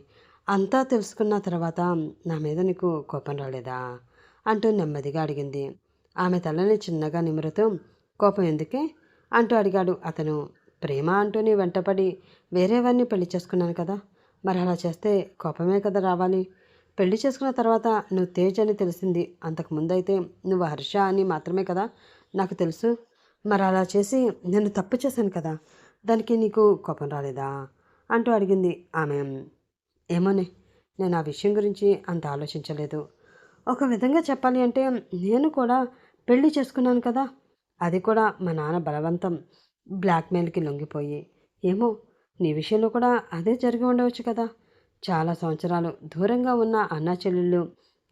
అంతా తెలుసుకున్న తర్వాత నా మీద నీకు కోపం రాలేదా అంటూ నెమ్మదిగా అడిగింది. ఆమె తలని చిన్నగా నిమురుతూ కోపం ఎందుకే అంటూ అడిగాడు అతను. ప్రేమ అంటూ నీ వెంటపడి వేరేవారిని పెళ్లి చేసుకున్నాను కదా, మరి అలా చేస్తే కోపమే కదా రావాలి. పెళ్లి చేసుకున్న తర్వాత నువ్వు తేజ్ అని తెలిసింది. అంతకుముందైతే నువ్వు హర్ష అని మాత్రమే కదా నాకు తెలుసు. మరి అలా చేసి నేను తప్పు చేశాను కదా, దానికి నీకు కోపం రాలేదా అంటూ అడిగింది ఆమె. ఏమోనే, నేను ఆ విషయం గురించి అంత ఆలోచించలేదు. ఒక విధంగా చెప్పాలి అంటే నేను కూడా పెళ్లి చేసుకున్నాను కదా, అది కూడా మా నాన్న బలవంతం బ్లాక్మెయిల్కి లొంగిపోయి. ఏమో, నీ విషయంలో కూడా అదే జరిగి ఉండవచ్చు కదా. చాలా సంవత్సరాలు దూరంగా ఉన్న అన్నా చెల్లెళ్ళు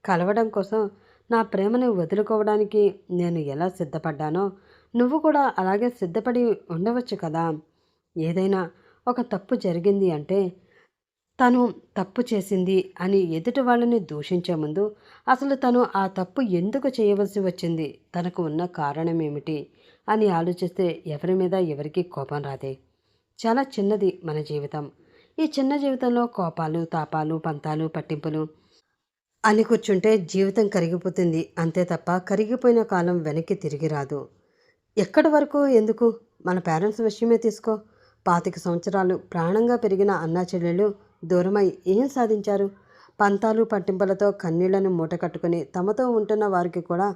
కలవడం కోసం నా ప్రేమను వదులుకోవడానికి నేను ఎలా సిద్ధపడ్డానో నువ్వు కూడా అలాగే సిద్ధపడి ఉండవచ్చు కదా. ఏదైనా ఒక తప్పు జరిగింది అంటే తను తప్పు చేసింది అని ఎదుటి వాళ్ళని దూషించే ముందు అసలు తను ఆ తప్పు ఎందుకు చేయవలసి వచ్చింది, తనకు ఉన్న కారణం ఏమిటి అని ఆలోచిస్తే ఎవరి మీద ఎవరికి కోపం రాదే. చాలా చిన్నది మన జీవితం. ఈ చిన్న జీవితంలో కోపాలు తాపాలు పంతాలు పట్టింపులు అని కూర్చుంటే జీవితం కరిగిపోతుంది అంతే తప్ప కరిగిపోయిన కాలం వెనక్కి తిరిగి రాదు. ఎక్కడి వరకు ఎందుకు, మన పేరెంట్స్ విషయమే తీసుకో. 25 సంవత్సరాలు ప్రాణంగా పెరిగిన అన్నా చెల్లెళ్ళు దూరమై ఏం సాధించారు? పంతాలు పట్టింపులతో కన్నీళ్లను మూట కట్టుకుని తమతో ఉంటున్న వారికి కూడా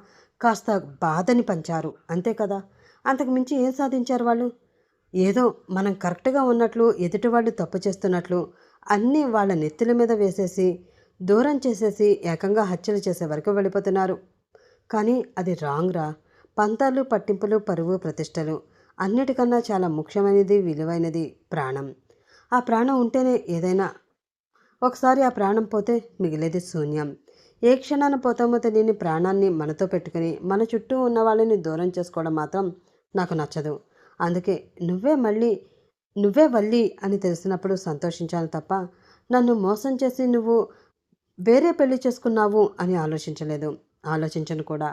కాస్త బాధని పంచారు అంతే కదా. అంతకు మించి ఏం సాధించారు వాళ్ళు? ఏదో మనం కరెక్ట్గా ఉన్నట్లు ఎదుటి వాళ్ళు తప్పు చేస్తున్నట్లు అన్నీ వాళ్ళ నెత్తుల మీద వేసేసి దూరం చేసేసి ఏకంగా హత్యలు చేసే వరకు వెళ్ళిపోతున్నారు. కానీ అది రాంగ్ రా. పంతాలు పట్టింపులు పరువు ప్రతిష్టలు అన్నిటికన్నా చాలా ముఖ్యమైనది విలువైనది ప్రాణం. ఆ ప్రాణం ఉంటేనే ఏదైనా. ఒకసారి ఆ ప్రాణం పోతే మిగిలేది శూన్యం. ఏ క్షణాన పోతామో తెలియని ప్రాణాన్ని మనతో పెట్టుకుని మన చుట్టూ ఉన్న వాళ్ళని దూరం చేసుకోవడం మాత్రం నాకు నచ్చదు. అందుకే నువ్వే వల్లి అని తెలిసినప్పుడు సంతోషించాను తప్ప నన్ను మోసం చేసి నువ్వు వేరే పెళ్లి చేసుకున్నావు అని ఆలోచించను కూడా.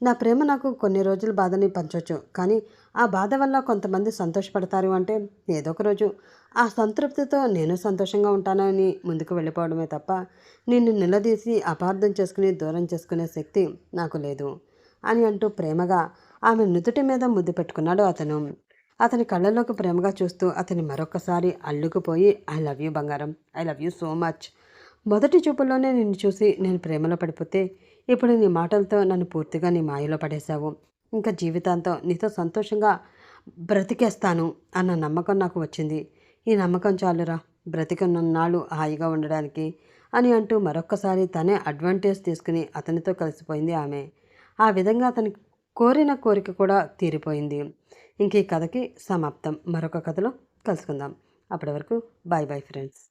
నా ప్రేమ నాకు కొన్ని రోజులు బాధని పంచవచ్చు, కానీ ఆ బాధ వల్ల కొంతమంది సంతోషపడతారు అంటే ఏదో ఒక రోజు ఆ సంతృప్తితో నేను సంతోషంగా ఉంటానని ముందుకు వెళ్ళిపోవడమే తప్ప నిన్ను నిలదీసి అపార్థం చేసుకుని దూరం చేసుకునే శక్తి నాకు లేదు అని అంటూ ప్రేమగా ఆమె నుదుటి మీద ముద్దు పెట్టుకున్నాడు అతను. అతని కళ్ళల్లోకి ప్రేమగా చూస్తూ అతని మరొకసారి అల్లుకుపోయి ఐ లవ్ యూ బంగారం, I love you so much. మొదటి చూపుల్లోనే నిన్ను చూసి నేను ప్రేమలో పడిపోతే ఇప్పుడు నీ మాటలతో నన్ను పూర్తిగా నీ మాయలో పడేశావు. ఇంకా జీవితాంతం నీతో సంతోషంగా బ్రతికేస్తాను అన్న నమ్మకం నాకు వచ్చింది. ఈ నమ్మకం చాలురా బ్రతికున్నన్నాళ్ళు హాయిగా ఉండడానికి అని అంటూ మరొక్కసారి తనే అడ్వాంటేజ్ తీసుకుని అతనితో కలిసిపోయింది ఆమె. ఆ విధంగా అతని కోరిన కోరిక కూడా తీరిపోయింది. ఇంక ఈ కథకి సమాప్తం. మరొక కథలో కలుసుకుందాం. అప్పటి వరకు బాయ్ బాయ్ ఫ్రెండ్స్.